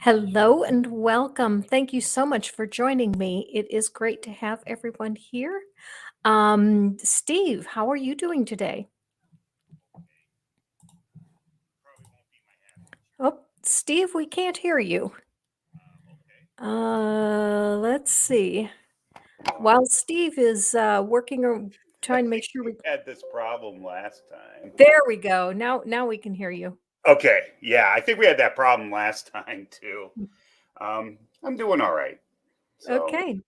Hello and welcome. Thank you so much for joining me. It is great to have everyone here. Steve, how are you doing today? Oh, Steve, we can't hear you. Let's see. While Steve is working or trying to make sure we had this problem last time. There we go. Now we can hear you. Okay, yeah, I think we had that problem last time too. I'm doing all right. So. Okay.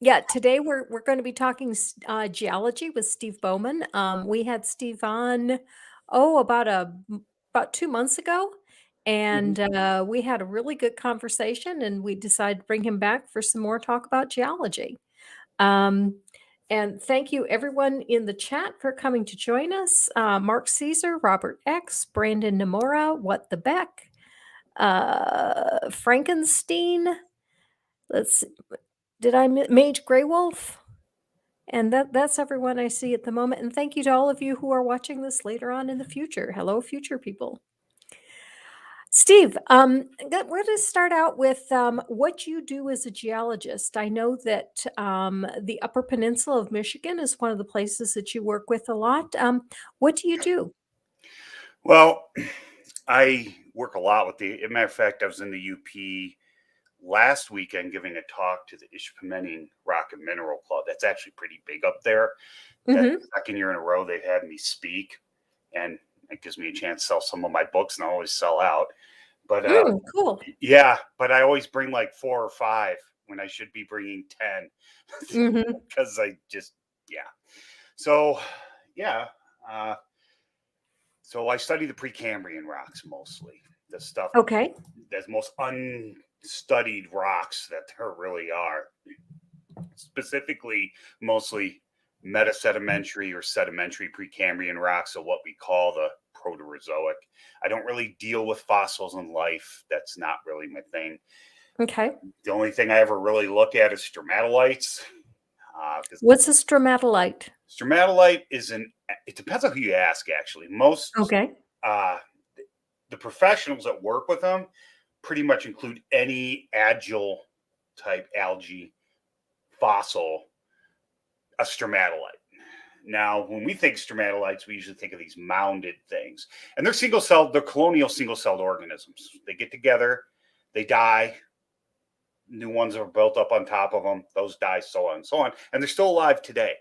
Yeah, today we're going to be talking geology with Steve Bauman. We had Steve on about 2 months ago, and we had a really good conversation, and we decided to bring him back for some more talk about geology. And thank you everyone in the chat for coming to join us. Mark Caesar, Robert X, Brandon Namora, What the Beck, Frankenstein. Let's see. Did I Mage Grey Wolf? And that's everyone I see at the moment. And thank you to all of you who are watching this later on in the future. Hello, future people. Steve, we're going to start out with what you do as a geologist. I know that the Upper Peninsula of Michigan is one of the places that you work with a lot. What do you do? Well, I work a lot with as a matter of fact, I was in the UP last weekend giving a talk to the Ishpeming Rock and Mineral Club. That's actually pretty big up there. That's the second year in a row they've had me speak, and it gives me a chance to sell some of my books, and I always sell out. But cool. Yeah, but I always bring like 4 or 5 when I should be bringing 10 because I just So so I study the Precambrian rocks mostly. The stuff that's most unstudied rocks that there really are. Specifically, mostly metasedimentary or sedimentary Precambrian rocks, so what we call the Proterozoic. I don't really deal with fossils in life. That's not really my thing. Okay. The only thing I ever really look at is stromatolites. What's a stromatolite? Stromatolite it depends on who you ask, actually. Most the professionals that work with them pretty much include any agile type algae fossil, a stromatolite. Now, when we think stromatolites, we usually think of these mounded things. And they're colonial single-celled organisms. They get together, they die, new ones are built up on top of them, those die, so on and so on. And they're still alive today.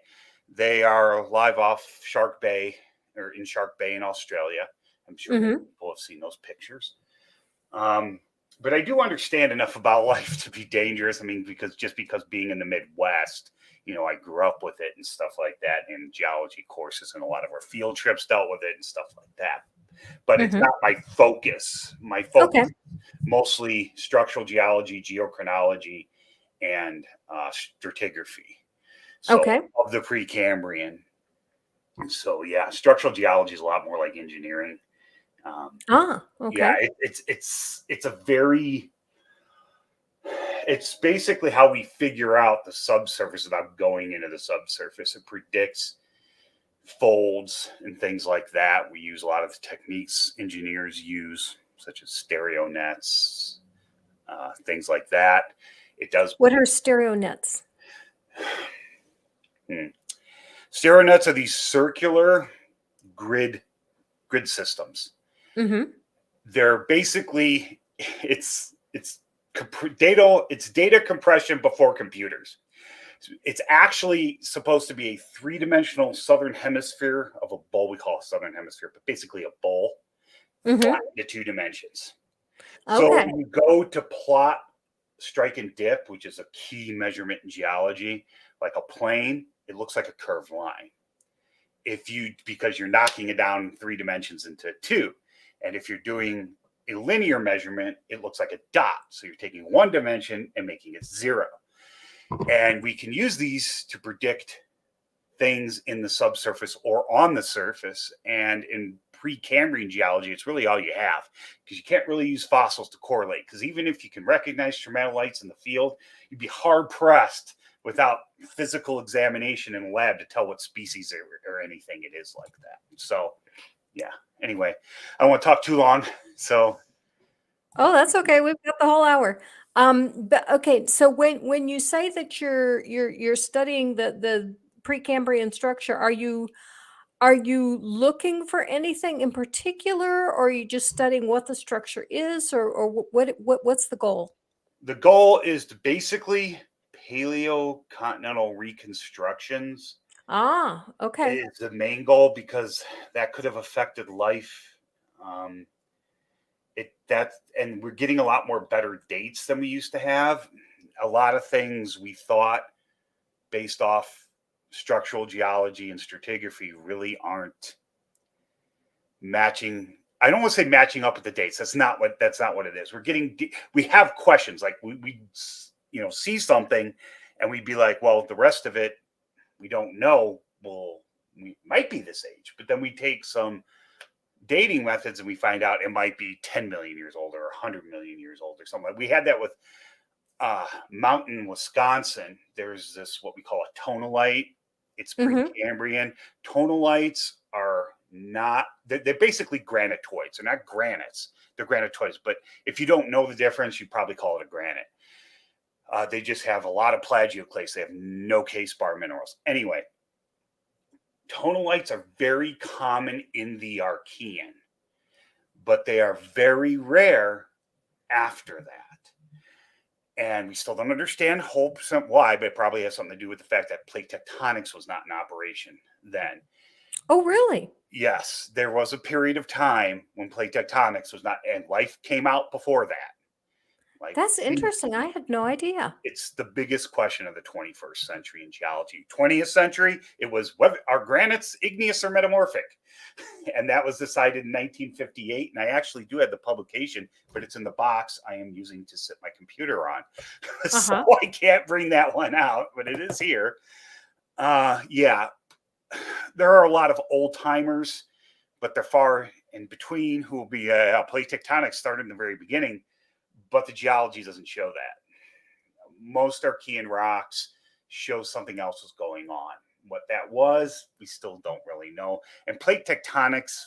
They are alive off Shark Bay, or in Shark Bay in Australia. I'm sure people have seen those pictures. But I do understand enough about life to be dangerous. I mean, because being in the Midwest, I grew up with it and stuff like that in geology courses, and a lot of our field trips dealt with it and stuff like that. But it's not my focus. My focus is mostly structural geology, geochronology, and stratigraphy. So of the Precambrian. So yeah, structural geology is a lot more like engineering. Yeah, it's basically how we figure out the subsurface without going into the subsurface. It predicts folds and things like that. We use a lot of the techniques engineers use, such as stereo nets, things like that. It does. What are stereo nets? Stereo nets are these circular grid systems. They're basically it's data compression before computers. It's actually supposed to be a 3-dimensional southern hemisphere of a bowl. We call it southern hemisphere, but basically a bowl flat into 2 dimensions. So when you go to plot strike and dip, which is a key measurement in geology, like a plane, it looks like a curved line. Because you're knocking it down 3 dimensions into 2. And if you're doing a linear measurement, it looks like a dot. So you're taking 1 dimension and making it 0. And we can use these to predict things in the subsurface or on the surface. And in Precambrian geology, it's really all you have, because you can't really use fossils to correlate. Because even if you can recognize stromatolites in the field, you'd be hard pressed without physical examination in a lab to tell what species or anything it is like that. So yeah, anyway, I don't want to talk too long. So Oh, that's okay. We've got the whole hour. But okay, so when you say that you're studying the Precambrian structure, are you looking for anything in particular, or are you just studying what the structure is, or what's the goal? The goal is to basically paleocontinental reconstructions Ah, okay. is the main goal because that could have affected life. Um, and we're getting a lot more better dates than we used to have. A lot of things we thought based off structural geology and stratigraphy really aren't matching. I don't want to say matching up with the dates. That's not what it is. We have questions like we see something and we'd be like, well, the rest of it we don't know. Well, we might be this age, but then we take some dating methods and we find out it might be 10 million years old or 100 million years old or something. We had that with Mountain, Wisconsin. There's this what we call a tonalite. It's Precambrian. Tonalites are not, they're basically granitoids. They're not granites. They're granitoids. But if you don't know the difference, you probably call it a granite. They just have a lot of plagioclase. They have no case bar minerals. Anyway, tonalites are very common in the Archean, but they are very rare after that. And we still don't understand why, but it probably has something to do with the fact that plate tectonics was not in operation then. Oh, really? Yes, there was a period of time when plate tectonics was not, and life came out before that. That's interesting. I had no idea. It's the biggest question of the 21st century in geology. 20th century, it was whether are granites igneous or metamorphic? And that was decided in 1958. And I actually do have the publication, but it's in the box I am using to sit my computer on. So I can't bring that one out, but it is here. Yeah, there are a lot of old timers, but they're far in between who will be plate tectonics started in the very beginning. But the geology doesn't show that. Most Archean rocks show something else was going on. What that was, we still don't really know. And plate tectonics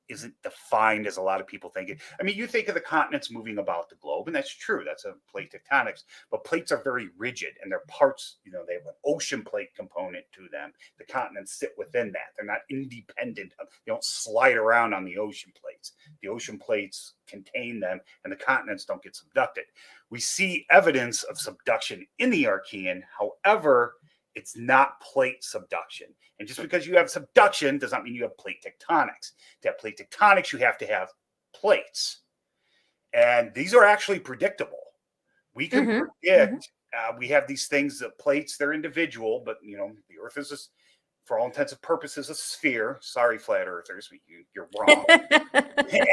isn't defined as a lot of people think it. I mean, you think of the continents moving about the globe, and that's true. That's a plate tectonics. But plates are very rigid, and they're parts, they have an ocean plate component to them. The continents sit within that. They're not independent. They don't slide around on the ocean plates. The ocean plates contain them, and the continents don't get subducted. We see evidence of subduction in the Archean. However, it's not plate subduction. And just because you have subduction does not mean you have plate tectonics. To have plate tectonics, you have to have plates. And these are actually predictable. We can predict, we have these things, that plates, they're individual, but, the Earth is, for all intents and purposes, a sphere. Sorry, flat earthers, but you're wrong.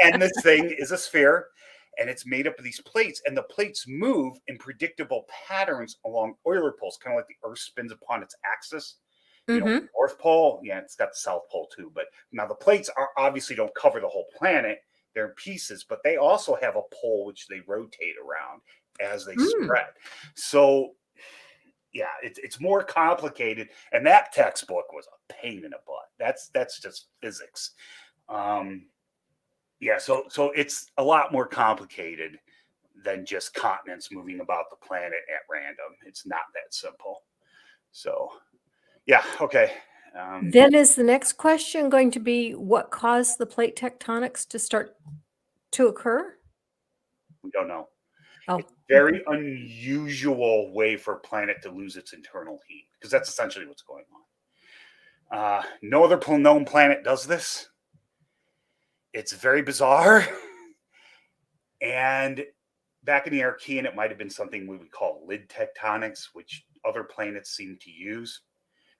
And this thing is a sphere. And it's made up of these plates, and the plates move in predictable patterns along Euler poles, kind of like the Earth spins upon its axis. The North Pole, it's got the South Pole too. But now the plates obviously don't cover the whole planet; they're in pieces. But they also have a pole which they rotate around as they spread. So, yeah, it's more complicated. And that textbook was a pain in the butt. That's just physics. Yeah, so it's a lot more complicated than just continents moving about the planet at random. It's not that simple. So, yeah, okay. Then is the next question going to be what caused the plate tectonics to start to occur? We don't know. Oh. It's a very unusual way for a planet to lose its internal heat, because that's essentially what's going on. No other known planet does this. It's very bizarre. And back in the Archean, it might have been something we would call lid tectonics, which other planets seem to use.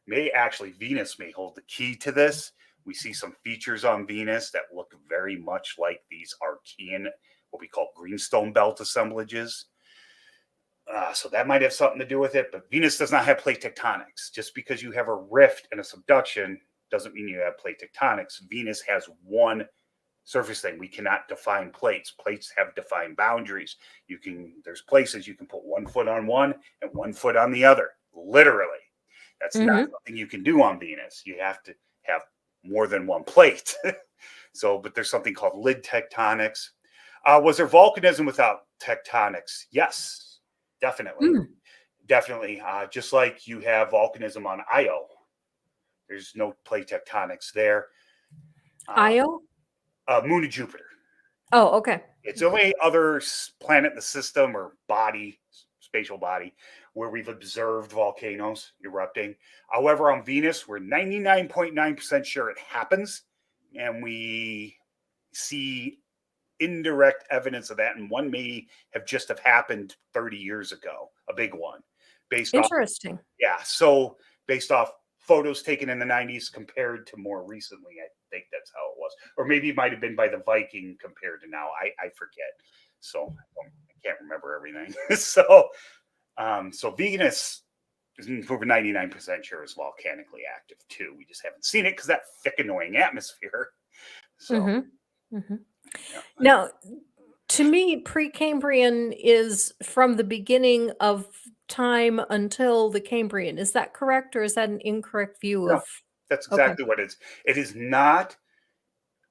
Venus may hold the key to this. We see some features on Venus that look very much like these Archean, what we call greenstone belt assemblages. So that might have something to do with it. But Venus does not have plate tectonics. Just because you have a rift and a subduction doesn't mean you have plate tectonics. Venus has one surface thing. We cannot define plates. Plates have defined boundaries. There's places you can put 1 foot on one and 1 foot on the other. Literally. That's not something you can do on Venus. You have to have more than one plate. But there's something called lid tectonics. Was there volcanism without tectonics? Yes, definitely. Mm. Definitely. Just like you have volcanism on Io. There's no plate tectonics there. Io? Moon of Jupiter. Oh, okay. It's the only other planet in the system or body, spatial body, where we've observed volcanoes erupting. However, on Venus, we're 99.9% sure it happens. And we see indirect evidence of that. And one may have just have happened 30 years ago, a big one. Interesting. So based off photos taken in the 90s compared to more recently, I think that's how it was. Or maybe it might have been by the Viking compared to now. I forget. So I can't remember everything. So Venus is over 99% sure is volcanically active too. We just haven't seen it because that thick, annoying atmosphere. So Yeah. Now, to me, Precambrian is from the beginning of time until the Cambrian. Is that correct, or is that an incorrect view no, of? that's exactly what it is. It is not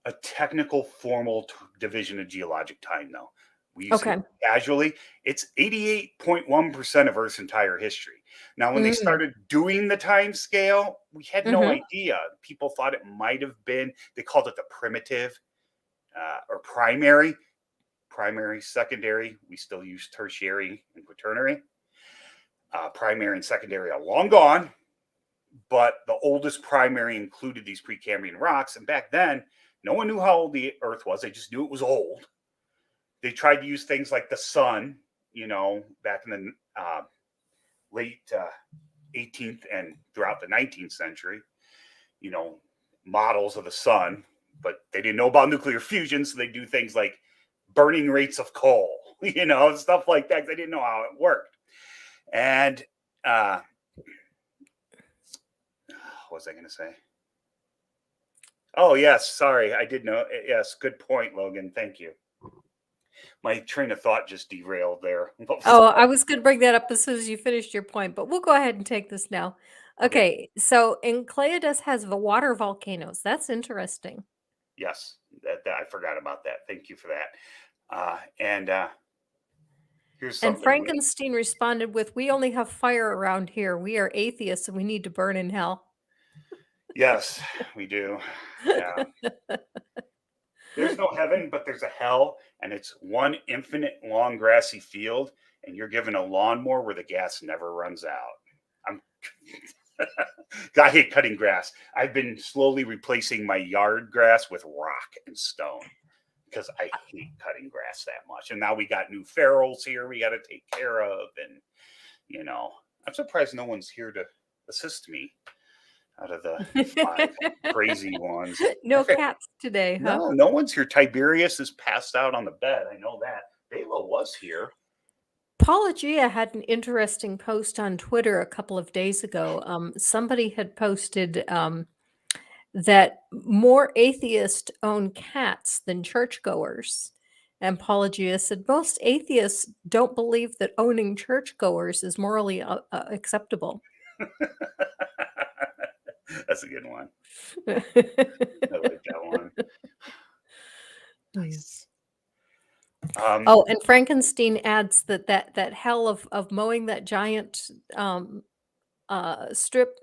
a technical, formal division of geologic time, though. We use it casually. It's 88.1% of Earth's entire history. Now, when they started doing the time scale, we had no idea. People thought it might have been, they called it the primitive or primary, secondary. We still use tertiary and quaternary. Primary and secondary are long gone, but the oldest primary included these Precambrian rocks. And back then, no one knew how old the Earth was. They just knew it was old. They tried to use things like the sun, back in the late 18th and throughout the 19th century, models of the sun, but they didn't know about nuclear fusion. So they do things like burning rates of coal, stuff like that. They didn't know how it worked. And what was I going to say? Oh, yes. Sorry. I did know. Yes. Good point, Logan. Thank you. My train of thought just derailed there. Oh, I was going to bring that up as soon as you finished your point, but we'll go ahead and take this now. Okay. So Enceladus has the water volcanoes. That's interesting. Yes. I forgot about that. Thank you for that. Here's something. And Frankenstein responded with, "We only have fire around here. We are atheists and we need to burn in hell." Yes, we do. Yeah. There's no heaven, but there's a hell, and it's one infinite long grassy field, and you're given a lawnmower where the gas never runs out. I hate cutting grass. I've been slowly replacing my yard grass with rock and stone because I hate cutting grass that much. And now we got new ferals here we got to take care of, and I'm surprised no one's here to assist me. Out of the 5 crazy ones. No cats today, huh? No one's here. Tiberius is passed out on the bed. I know that. Bela was here. Apologia had an interesting post on Twitter a couple of days ago. Somebody had posted that more atheists own cats than churchgoers. And Apologia said most atheists don't believe that owning churchgoers is morally acceptable. That's a good one. I like that one. Nice. And Frankenstein adds that hell of mowing that giant strip,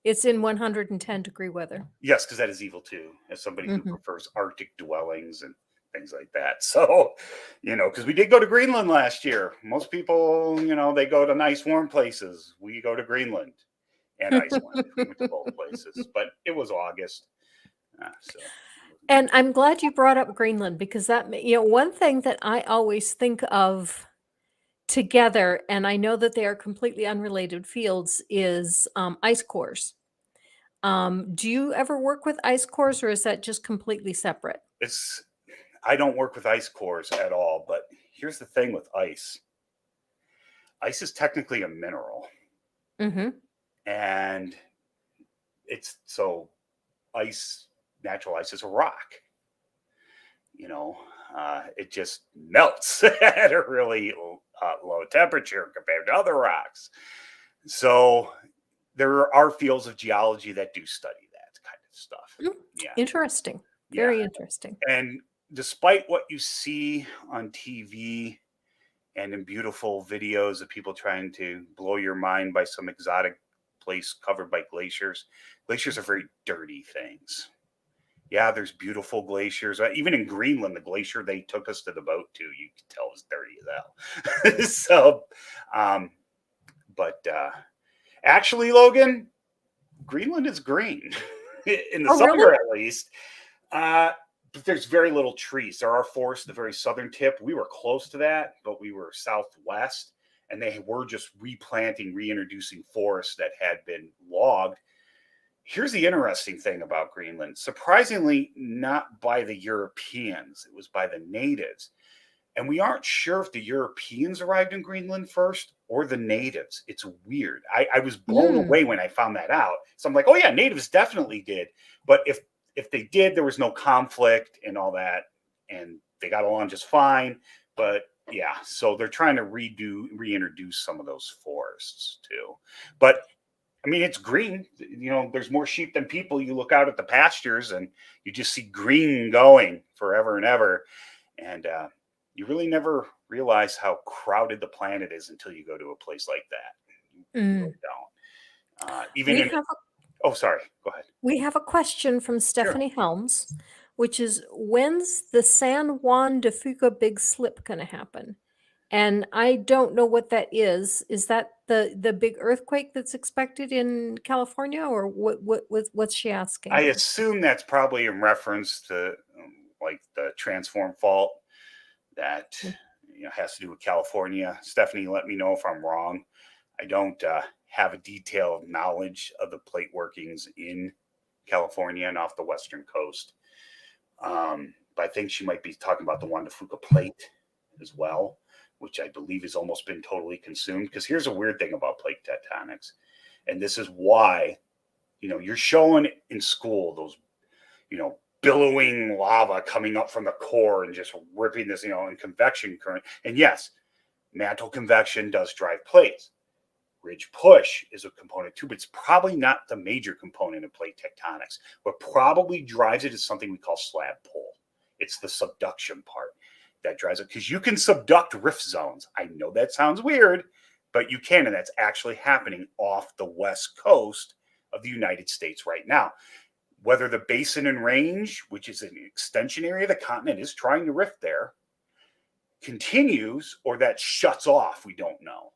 it's in 110-degree weather. Yes, because that is evil too, as somebody who prefers Arctic dwellings and things like that. So, because we did go to Greenland last year. Most people, they go to nice warm places. We go to Greenland and Iceland. We went to both places, but it was August. And I'm glad you brought up Greenland because that, one thing that I always think of together, and I know that they are completely unrelated fields, is ice cores. Do you ever work with ice cores, or is that just completely separate? I don't work with ice cores at all, but here's the thing with ice. Ice is technically a mineral. And natural ice is a rock. It just melts at a really low temperature compared to other rocks. So there are fields of geology that do study that kind of stuff. Interesting. Very interesting. And despite what you see on TV and in beautiful videos of people trying to blow your mind by some exotic place covered by glaciers are very dirty things. Yeah, there's beautiful glaciers. Even in Greenland, the glacier they took us to the boat to, you could tell was dirty as hell. So, actually, Logan, Greenland is green in the summer, really? at least. But there's very little trees. There are forests at the very southern tip. We were close to that, but we were southwest, and they were just reintroducing forests that had been logged. Here's the interesting thing about Greenland. Surprisingly, not by the Europeans. It was by the natives. And we aren't sure if the Europeans arrived in Greenland first or the natives. It's weird. I was blown away when I found that out. So I'm like, oh yeah, natives definitely did. But if they did, there was no conflict and all that. And they got along just fine. But yeah, so they're trying to reintroduce some of those forests too. But I mean, it's green. You know, there's more sheep than people. You look out at the pastures and you just see green going forever and ever. And you really never realize how crowded the planet is until you go to a place like that. You really don't. Oh, sorry. Go ahead. We have a question from Stephanie Helms, which is, when's the San Juan de Fuca big slip going to happen? And I don't know what that is. Is that the big earthquake that's expected in California, or what's she asking? I assume that's probably in reference to like the transform fault that has to do with California. Stephanie, let me know if I'm wrong. I don't have a detailed knowledge of the plate workings in California and off the western coast. But I think she might be talking about the Juan de Fuca plate as well, which I believe has almost been totally consumed. Because here's a weird thing about plate tectonics. And this is why, you're showing in school those, billowing lava coming up from the core and just ripping this, in convection current. And yes, mantle convection does drive plates. Ridge push is a component too, but it's probably not the major component of plate tectonics. What probably drives it is something we call slab pull. It's the subduction part that drives it, because you can subduct rift zones. I know that sounds weird, but you can, and that's actually happening off the west coast of the United States right now. Whether the basin and range, which is an extension area of the continent, is trying to rift there, continues, or that shuts off, we don't know.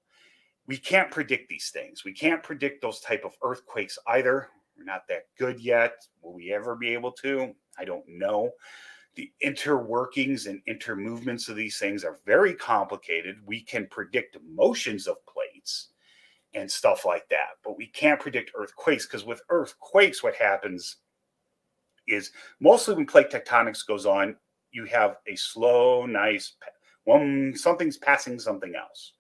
We can't predict these things. We can't predict those type of earthquakes either. We're not that good yet. Will we ever be able to? I don't know. The interworkings and intermovements of these things are very complicated. We can predict motions of plates and stuff like that, but we can't predict earthquakes, because with earthquakes, what happens is mostly when plate tectonics goes on, you have a slow, nice, something's passing something else.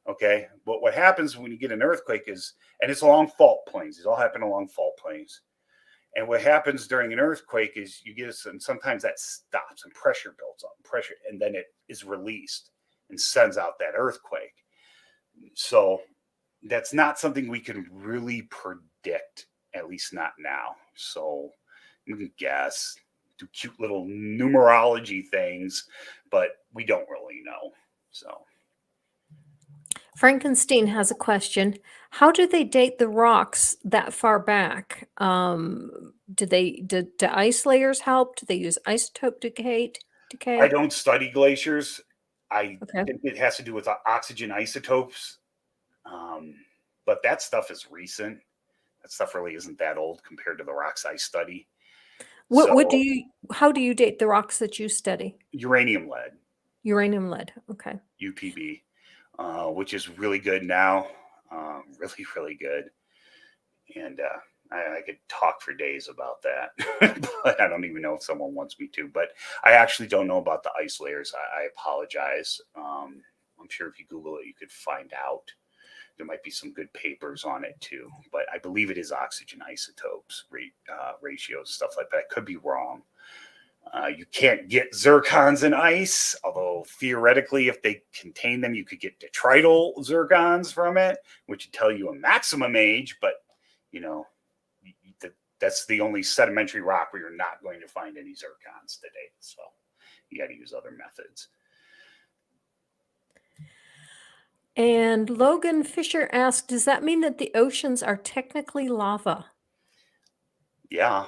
Okay, but what happens when you get an earthquake is, and it's along fault planes, these all happen along fault planes. And what happens during an earthquake is you get, and sometimes that stops and pressure builds up, and then it is released and sends out that earthquake. So that's not something we can really predict, at least not now. So you can guess, do cute little numerology things, but we don't really know. So Frankenstein has a question. How do they date the rocks that far back? Do ice layers help? Do they use isotope decay? I don't study glaciers. I think it has to do with oxygen isotopes. But that stuff is recent. That stuff really isn't that old compared to the rocks I study. How do you date the rocks that you study? Uranium lead. Uranium lead. Okay. UPB. Which is really good now, really, really good. And I could talk for days about that, but I don't even know if someone wants me to. But I actually don't know about the ice layers. I apologize. I'm sure if you Google it, you could find out. There might be some good papers on it too. But I believe it is oxygen isotopes, ratios, stuff like that. I could be wrong. You can't get zircons in ice, although theoretically, if they contain them, you could get detrital zircons from it, which would tell you a maximum age. But, that's the only sedimentary rock where you're not going to find any zircons today. So you got to use other methods. And Logan Fisher asked, does that mean that the oceans are technically lava? Yeah.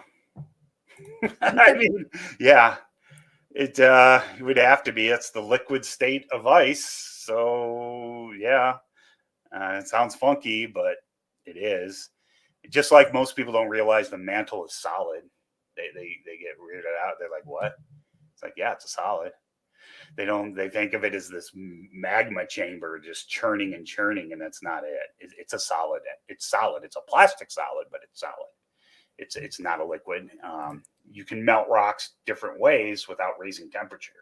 I mean, yeah. It would have to be. It's the liquid state of ice. So, yeah. It sounds funky, but it is. Just like most people don't realize the mantle is solid. They get weirded out. They're like, what? It's like, yeah, it's a solid. They think of it as this magma chamber just churning and churning, and that's not it. It's a solid. It's solid. It's a plastic solid, but it's solid. It's not a liquid. You can melt rocks different ways without raising temperature.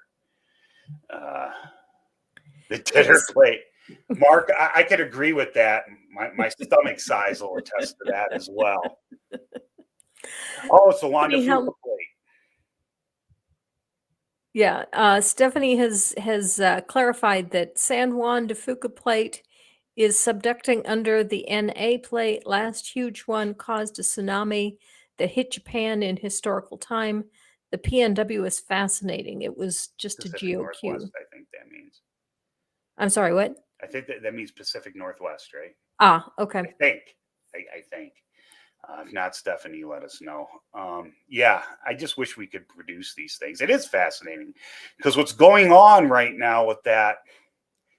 The dinner plate. Mark, I could agree with that. My stomach size will attest to that as well. Oh, it's the Wanda Fuca plate. Yeah, Stephanie has clarified that San Juan de Fuca plate is subducting under the NA plate. Last huge one caused a tsunami that hit Japan in historical time. The PNW is fascinating. It was just Pacific a GeoQ. Northwest, I think that means. I'm sorry, what? I think that means Pacific Northwest, right? Ah, okay. I think. If not, Stephanie, let us know. Yeah, I just wish we could produce these things. It is fascinating because what's going on right now with that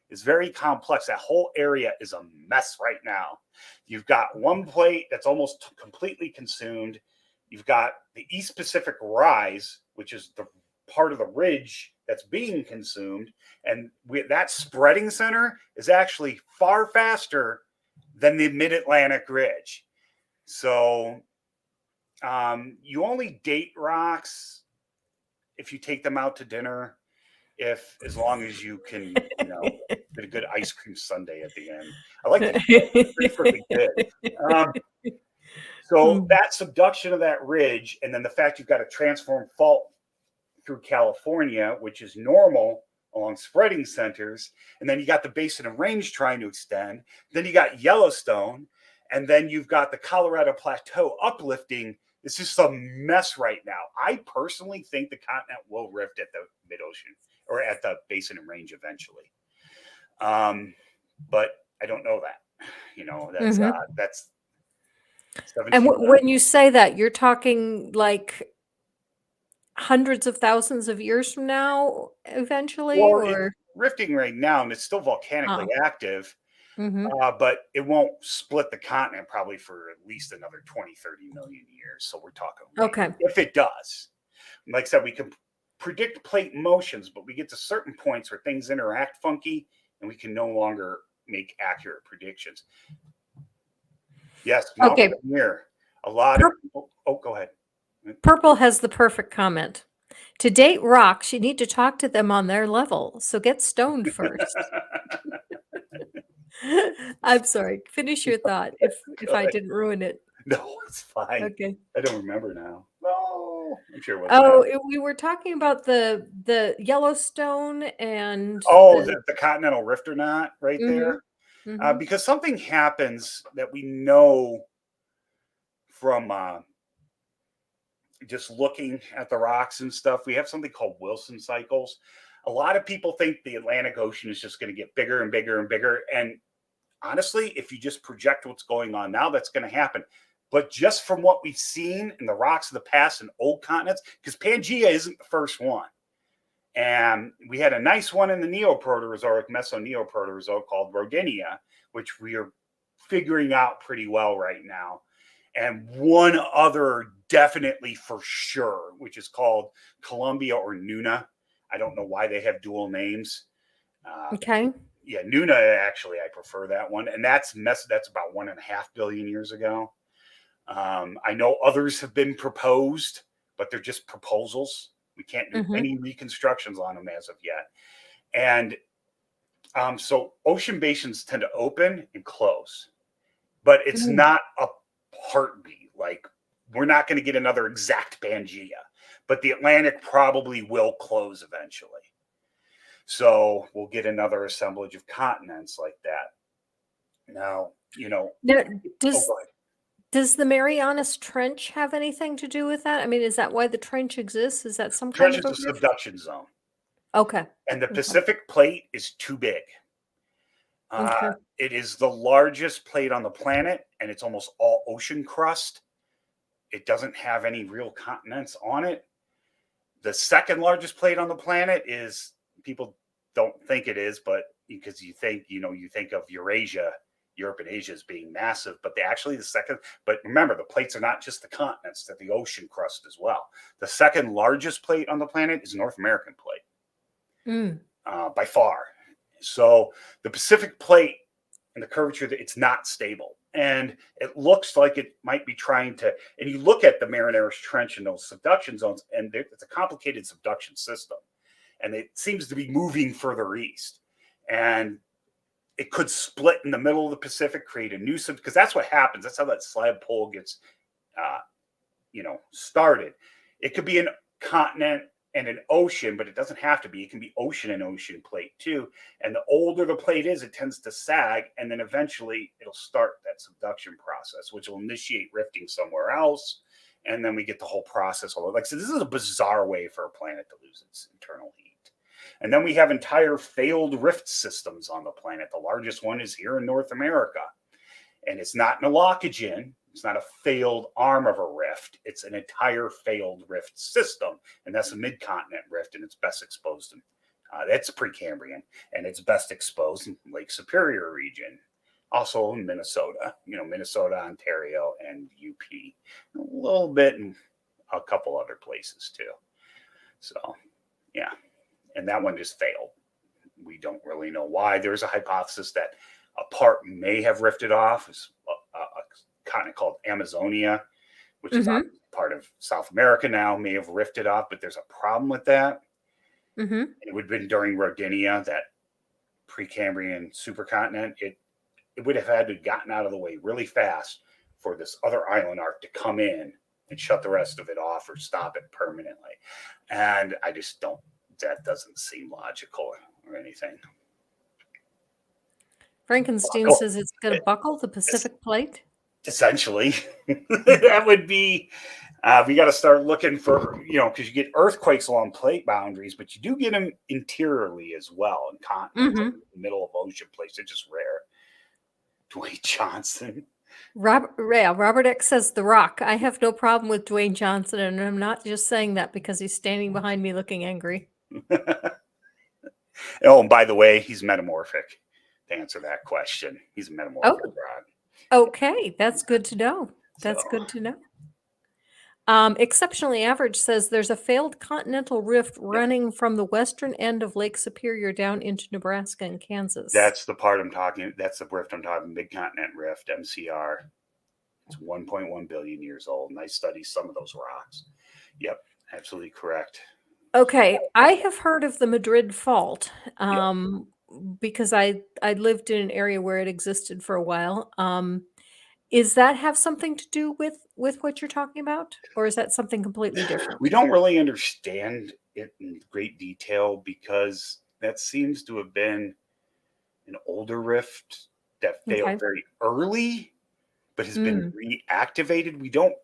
is very complex. That whole area is a mess right now. You've got one plate that's almost completely consumed. You've got the East Pacific Rise, which is the part of the ridge that's being consumed. And that spreading center is actually far faster than the Mid-Atlantic Ridge. So you only date rocks if you take them out to dinner, as long as you can, get a good ice cream sundae at the end. I like to it's pretty good. So that subduction of that ridge, and then the fact you've got a transform fault through California, which is normal along spreading centers, and then you got the basin and range trying to extend. Then you got Yellowstone. And then you've got the Colorado Plateau uplifting. It's just a mess right now. I personally think the continent will rift at the mid-ocean or at the basin and range eventually. But I don't know that. That's 17. And when you say that, you're talking like hundreds of thousands of years from now, eventually? Well, or it's rifting right now, and it's still volcanically active. But it won't split the continent probably for at least another 20, 30 million years. So we're talking, if it does. Like I said, we can predict plate motions, but we get to certain points where things interact funky and we can no longer make accurate predictions. Yes, okay. Here, a lot of people. Oh, go ahead. Purple has the perfect comment. To date rocks, you need to talk to them on their level. So get stoned first. I'm sorry. Finish your thought if I didn't ruin it. No, it's fine. Okay. I don't remember now. No, I'm sure it was we were talking about the Yellowstone and the Continental Rift or not right there. Because something happens that we know from just looking at the rocks and stuff. We have something called Wilson cycles. A lot of people think the Atlantic Ocean is just going to get bigger and bigger and bigger. And honestly, if you just project what's going on now, that's going to happen. But just from what we've seen in the rocks of the past and old continents, because Pangaea isn't the first one. And we had a nice one in the Neoproterozoic, Mesoneoproterozoic called Rodinia, which we are figuring out pretty well right now. And one other definitely for sure, which is called Columbia or Nuna. I don't know why they have dual names. Okay. Yeah, Nuna, actually, I prefer that one. And that's about 1.5 billion years ago. I know others have been proposed, but they're just proposals. We can't do any reconstructions on them as of yet. And so ocean basins tend to open and close, but it's not a heartbeat. Like, we're not going to get another exact Pangaea, but the Atlantic probably will close eventually. So we'll get another assemblage of continents like that. Now, Does the Marianas Trench have anything to do with that? I mean, is that why the trench exists? Is that some kind Trench of is a a rift? subduction zone, Okay. and the Okay. Pacific plate is too big. Okay. It is the largest plate on the planet, and it's almost all ocean crust. It doesn't have any real continents on it. The second largest plate on the planet is, people don't think it is, but because you think of Eurasia, Europe and Asia as being massive, but actually the second, but remember, the plates are not just the continents, they're the ocean crust as well. The second largest plate on the planet is North American plate, by far. So the Pacific plate and the curvature, it's not stable. And it looks like it might be trying to, and you look at the Marianas Trench and those subduction zones, and it's a complicated subduction system. And it seems to be moving further east. And it could split in the middle of the Pacific, create a new because that's what happens. That's how that slab pole gets, started. It could be a continent and an ocean, but it doesn't have to be. It can be ocean and ocean plate too. And the older the plate is, it tends to sag, and then eventually it'll start that subduction process, which will initiate rifting somewhere else. And then we get the whole process. Like, so this is a bizarre way for a planet to lose its internal heat. And then we have entire failed rift systems on the planet. The largest one is here in North America. And it's not an alocogen. It's not a failed arm of a rift. It's an entire failed rift system. And that's a mid-continent rift, and it's best exposed in, that's Precambrian, and it's best exposed in Lake Superior region. Also in Minnesota, Minnesota, Ontario, and UP. A little bit in a couple other places too. So, yeah. And that one just failed. We don't really know why. There's a hypothesis that a part may have rifted off. It's a continent called Amazonia, which is part of South America now, may have rifted off, but there's a problem with that. It would have been during Rodinia, that Precambrian supercontinent. It would have had to have gotten out of the way really fast for this other island arc to come in and shut the rest of it off or stop it permanently. And I just don't, that doesn't seem logical or anything. Frankenstein says it's going to buckle the Pacific plate. Essentially, that would be, we got to start looking for, because you get earthquakes along plate boundaries, but you do get them interiorly as well in continents, in the middle of ocean plates. They're just rare. Dwayne Johnson. Robert X says The Rock. I have no problem with Dwayne Johnson, and I'm not just saying that because he's standing behind me looking angry. Oh, and by the way, he's metamorphic. To answer that question, he's a metamorphic rod. Okay, that's good to know. That's good to know. Exceptionally Average says there's a failed continental rift running from the western end of Lake Superior down into Nebraska and Kansas. That's the part I'm talking. That's the rift I'm talking. Mid-continent rift, MCR. It's 1.1 billion years old, and I study some of those rocks. Yep, absolutely correct. Okay, I have heard of the Madrid Fault because I lived in an area where it existed for a while. Is that have something to do with what you're talking about, or is that something completely different? We don't really understand it in great detail because that seems to have been an older rift that failed very early, but has been reactivated. We don't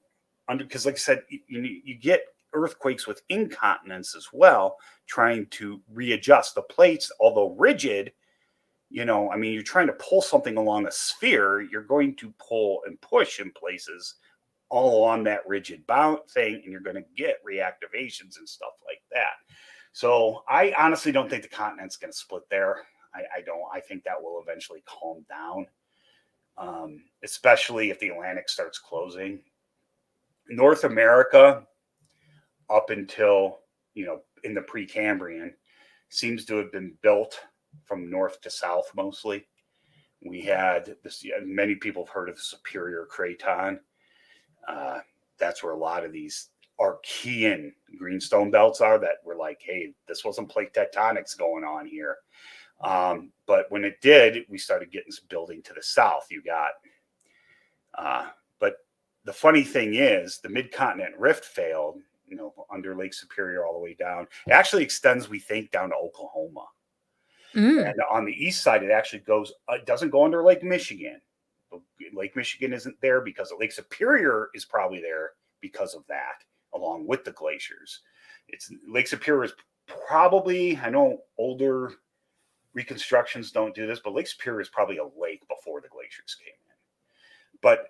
because, like I said, you get earthquakes within continents as well, trying to readjust the plates, although rigid. You're trying to pull something along a sphere, you're going to pull and push in places all along that rigid bound thing, and you're going to get reactivations and stuff like that. So I honestly don't think the continent's going to split there. I don't. I think that will eventually calm down, especially if the Atlantic starts closing. North America, up until, in the Precambrian, seems to have been built from north to south mostly. We had this, many people have heard of the Superior Craton. That's where a lot of these Archean greenstone belts are that were like, hey, this wasn't plate tectonics going on here. But when it did, we started getting some building to the south. You got, but the funny thing is the mid-continent rift failed, under Lake Superior all the way down. It actually extends, we think, down to Oklahoma. And on the east side, it actually goes, it doesn't go under Lake Michigan. Lake Michigan isn't there because Lake Superior is probably there because of that, along with the glaciers. It's Lake Superior is probably, I know older reconstructions don't do this, but Lake Superior is probably a lake before the glaciers came in. But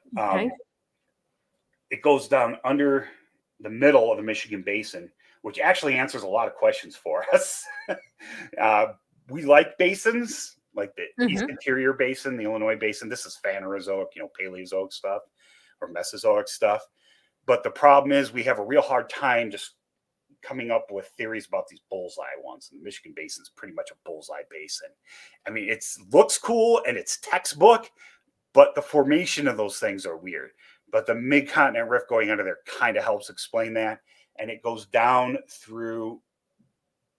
it goes down under the middle of the Michigan Basin, which actually answers a lot of questions for us. We like basins, like the East Interior Basin, the Illinois Basin. This is Phanerozoic, Paleozoic stuff or Mesozoic stuff. But the problem is we have a real hard time just coming up with theories about these bullseye ones. And the Michigan Basin is pretty much a bullseye basin. I mean, it looks cool and it's textbook, but the formation of those things are weird. But the mid-continent rift going under there kind of helps explain that. And it goes down through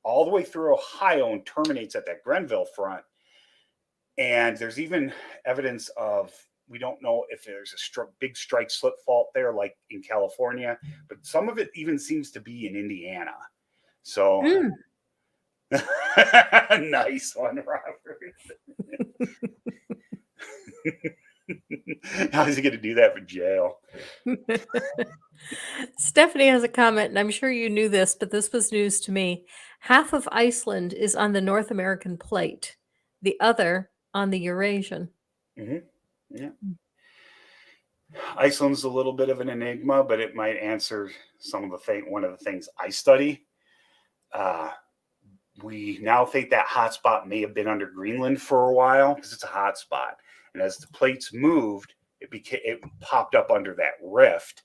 all the way through Ohio and terminates at that Grenville front. And there's even evidence of, we don't know if there's a big strike slip fault there, like in California, but some of it even seems to be in Indiana. So nice one, Robert. How is he going to do that for jail? Stephanie has a comment, and I'm sure you knew this, but this was news to me. Half of Iceland is on the North American plate, the other on the Eurasian. Yeah. Iceland's a little bit of an enigma, but it might answer one of the things I study. We now think that hotspot may have been under Greenland for a while because it's a hotspot. And as the plates moved, it popped up under that rift,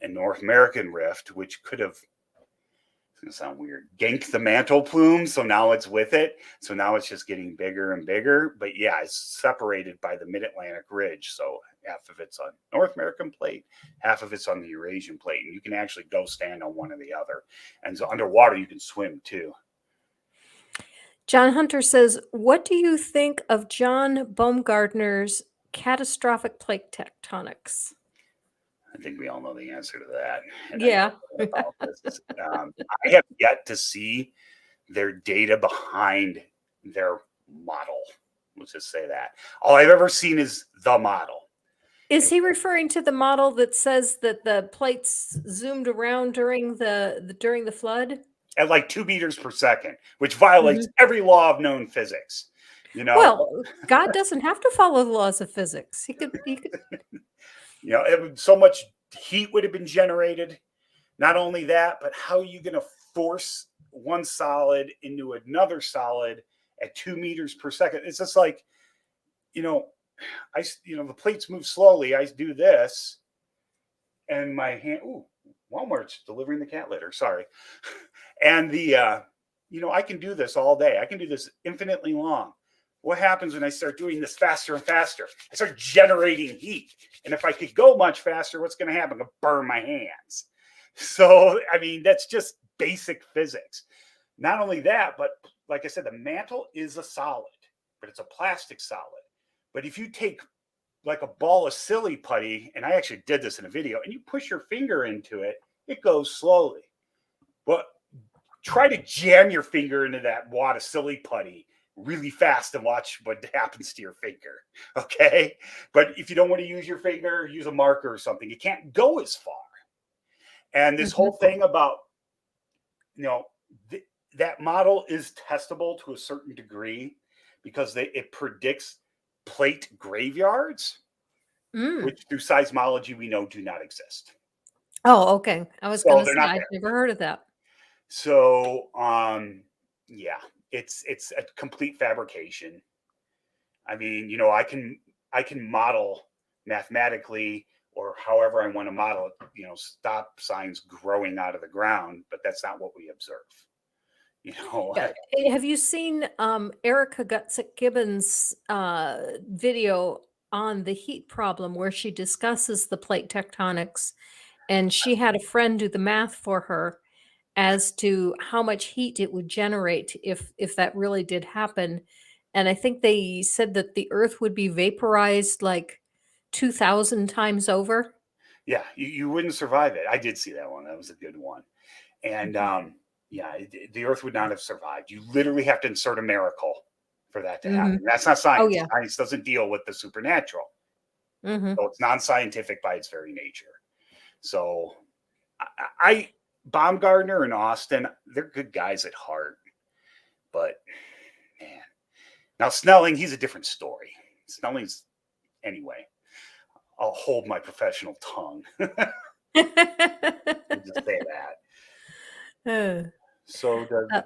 a North American rift, which could have, it's going to sound weird, ganked the mantle plume. So now it's with it. So now it's just getting bigger and bigger. But yeah, it's separated by the Mid-Atlantic ridge. So half of it's on North American plate, half of it's on the Eurasian plate. And you can actually go stand on one or the other. And so underwater, you can swim too. John Hunter says, what do you think of John Bumgardner's catastrophic plate tectonics? I think we all know the answer to that. And yeah. I have yet to see their data behind their model. Let's just say that. All I've ever seen is the model. Is he referring to the model that says that the plates zoomed around during the flood? At like 2 meters per second, which violates every law of known physics. Well, God doesn't have to follow the laws of physics. He could so much heat would have been generated. Not only that, but how are you going to force one solid into another solid at 2 meters per second? It's just like, the plates move slowly. I do this, and my hand. Ooh, Walmart's delivering the cat litter. Sorry. And I can do this all day. I can do this infinitely long. What happens when I start doing this faster and faster? I start generating heat. And if I could go much faster, what's going to happen? I'm going to burn my hands. So, I mean, that's just basic physics. Not only that, but like I said, the mantle is a solid, but it's a plastic solid. But if you take like a ball of silly putty, and I actually did this in a video, and you push your finger into it, it goes slowly. But try to jam your finger into that wad of silly putty really fast and watch what happens to your finger. Okay. But if you don't want to use your finger, use a marker or something. You can't go as far. And this whole thing about, that model is testable to a certain degree because it predicts plate graveyards, which through seismology we know do not exist. Oh, okay. I was going to say, I've never heard of that. So, it's a complete fabrication. I mean, I can model mathematically or however I want to model it, stop signs growing out of the ground, but that's not what we observe. Have you seen Erica Gutzik-Gibbons' video on the heat problem where she discusses the plate tectonics, and she had a friend do the math for her as to how much heat it would generate if that really did happen. And I think they said that the Earth would be vaporized like 2,000 times over. Yeah, you wouldn't survive it. I did see that one. That was a good one. And the Earth would not have survived. You literally have to insert a miracle for that to happen. That's not science. Oh, yeah. Science doesn't deal with the supernatural. So it's non-scientific by its very nature. So I Baumgardner and Austin, they're good guys at heart. But man, now Snelling, he's a different story. Snelling's anyway. I'll hold my professional tongue. Just say that. So does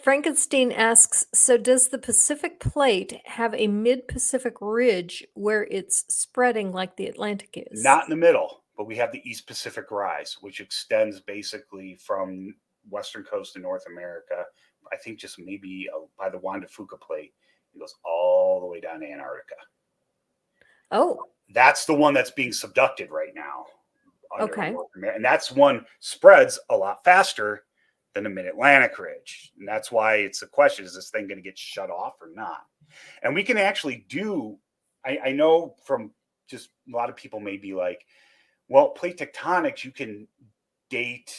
Frankenstein asks, so does the Pacific Plate have a mid-Pacific ridge where it's spreading like the Atlantic is? Not in the middle, but we have the East Pacific Rise, which extends basically from western coast of North America, I think just maybe by the Juan de Fuca Plate. It goes all the way down to Antarctica. Oh. That's the one that's being subducted right now. Okay. And that's one spreads a lot faster than the mid-Atlantic ridge. And that's why it's a question, is this thing going to get shut off or not? And we can actually do, I know from just a lot of people may be like, well, plate tectonics, you can date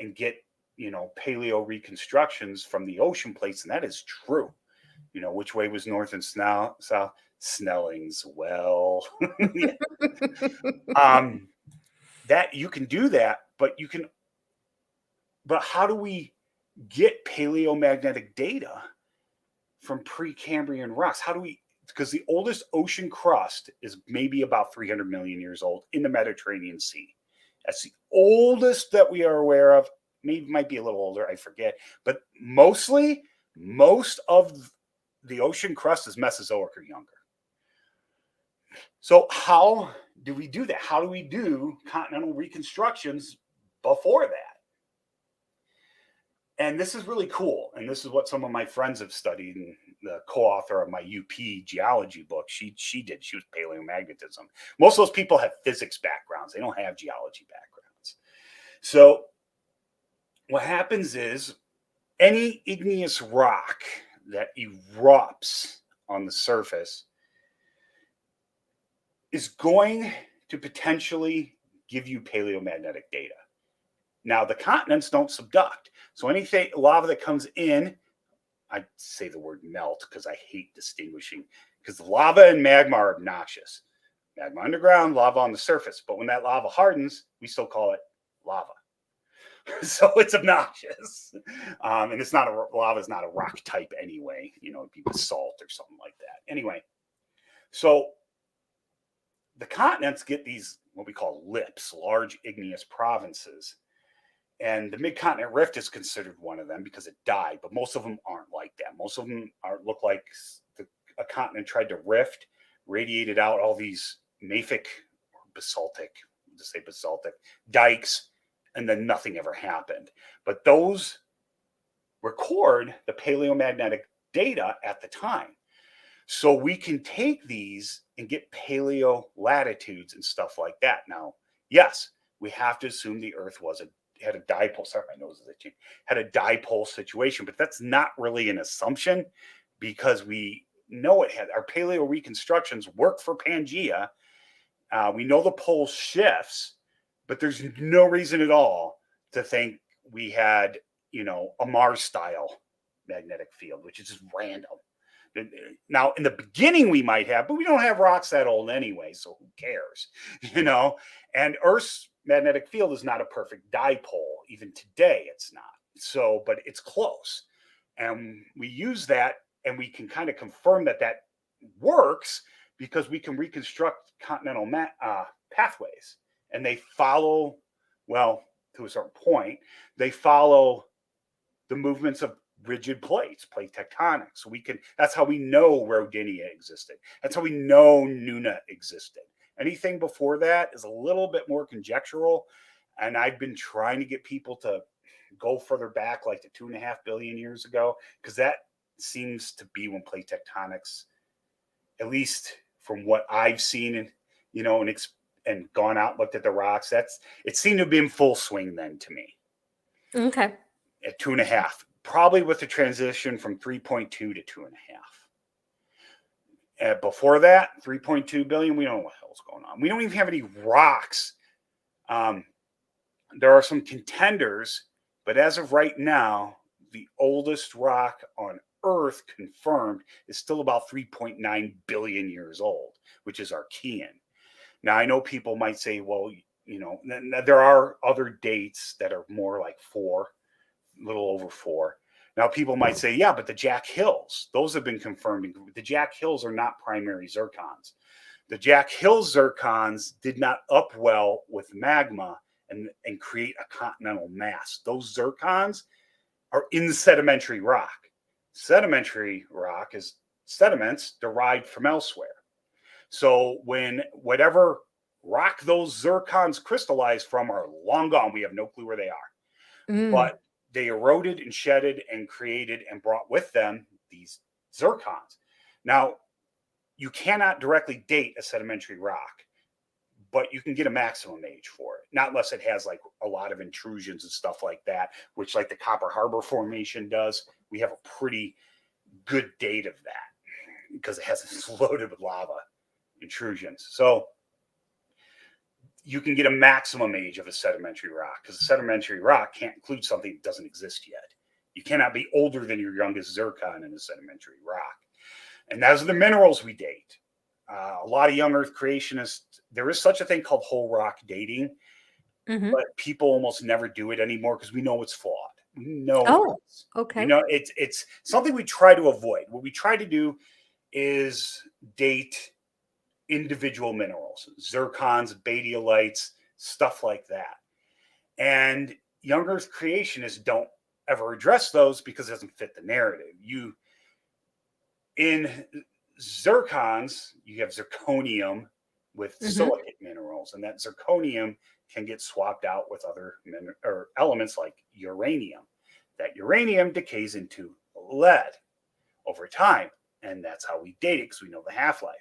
and get, paleo reconstructions from the ocean plates. And that is true. Which way was north and south? Snelling's well. That you can do that, but how do we get paleomagnetic data from Precambrian rocks? Because the oldest ocean crust is maybe about 300 million years old in the Mediterranean Sea. That's the oldest that we are aware of. Maybe might be a little older, I forget. But most of the ocean crust is Mesozoic or younger. So how do we do that? How do we do continental reconstructions before that? And this is really cool. And this is what some of my friends have studied. And the co-author of my UP geology book, she did. She was paleomagnetism. Most of those people have physics backgrounds. They don't have geology backgrounds. So what happens is any igneous rock that erupts on the surface is going to potentially give you paleomagnetic data. Now, the continents don't subduct. So anything, lava that comes in, I say the word melt because I hate distinguishing, because lava and magma are obnoxious. Magma underground, lava on the surface. But when that lava hardens, we still call it lava. So it's obnoxious. And it's not lava is not a rock type anyway. It'd be basalt or something like that. Anyway, so the continents get these, what we call lips, large igneous provinces. And the mid-continent rift is considered one of them because it died, but most of them aren't like that. Most of them look like a continent tried to rift, radiated out all these mafic or basaltic, just say basaltic, dikes, and then nothing ever happened. But those record the paleomagnetic data at the time. So we can take these and get paleo latitudes and stuff like that. Now, yes, we have to assume the Earth had a dipole. Sorry, my nose is itching. Had a dipole situation, but that's not really an assumption because we know it had. Our paleo reconstructions work for Pangea. We know the pole shifts, but there's no reason at all to think we had, a Mars-style magnetic field, which is just random. Now, in the beginning, we might have, but we don't have rocks that old anyway, so who cares, And Earth's magnetic field is not a perfect dipole. Even today, it's not. So, but it's close. And we use that, and we can kind of confirm that works because we can reconstruct continental pathways. And they follow, well, to a certain point, they follow the movements of rigid plates, plate tectonics. So that's how we know Rodinia existed. That's how we know Nuna existed. Anything before that is a little bit more conjectural. And I've been trying to get people to go further back, like to 2.5 billion years ago, because that seems to be when plate tectonics, at least from what I've seen and gone out and looked at the rocks, it seemed to have been full swing then to me. Okay. At 2.5. Probably with the transition from 3.2 to 2.5. Before that, 3.2 billion, we don't know what the hell's going on. We don't even have any rocks. There are some contenders, but as of right now, the oldest rock on Earth confirmed is still about 3.9 billion years old, which is Archean. Now, I know people might say, well, there are other dates that are more like 4, a little over 4. Now, people might say, yeah, but the Jack Hills, those have been confirmed. The Jack Hills are not primary zircons. The Jack Hill zircons did not upwell with magma and create a continental mass. Those zircons are in sedimentary rock. Sedimentary rock is sediments derived from elsewhere. So when whatever rock those zircons crystallize from are long gone, we have no clue where they are. But they eroded and shedded and created and brought with them these zircons. Now, you cannot directly date a sedimentary rock, but you can get a maximum age for it, not unless it has like a lot of intrusions and stuff like that, which like the Copper Harbor Formation does. We have a pretty good date of that because it hasn't loaded with lava intrusions. So you can get a maximum age of a sedimentary rock because a sedimentary rock can't include something that doesn't exist yet. You cannot be older than your youngest zircon in a sedimentary rock. And those are the minerals we date. A lot of young Earth creationists, there is such a thing called whole rock dating, but people almost never do it anymore because we know it's flawed. We know okay. It's something we try to avoid. What we try to do is date individual minerals, zircons, badiolites, stuff like that. And young Earth creationists don't ever address those because it doesn't fit the narrative. In zircons, you have zirconium with silicate minerals, and that zirconium can get swapped out with other elements like uranium. That uranium decays into lead over time, and that's how we date it because we know the half-life.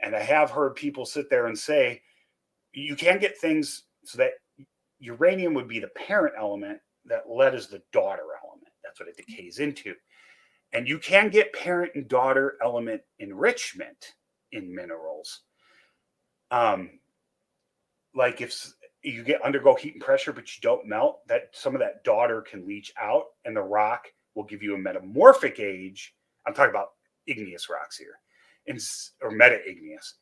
And I have heard people sit there and say, you can get things so that uranium would be the parent element, that lead is the daughter element. That's what it decays into. And you can get parent and daughter element enrichment in minerals. Like if you undergo heat and pressure, but you don't melt, that some of that daughter can leach out, and the rock will give you a metamorphic age. I'm talking about igneous rocks here, or meta-igneous,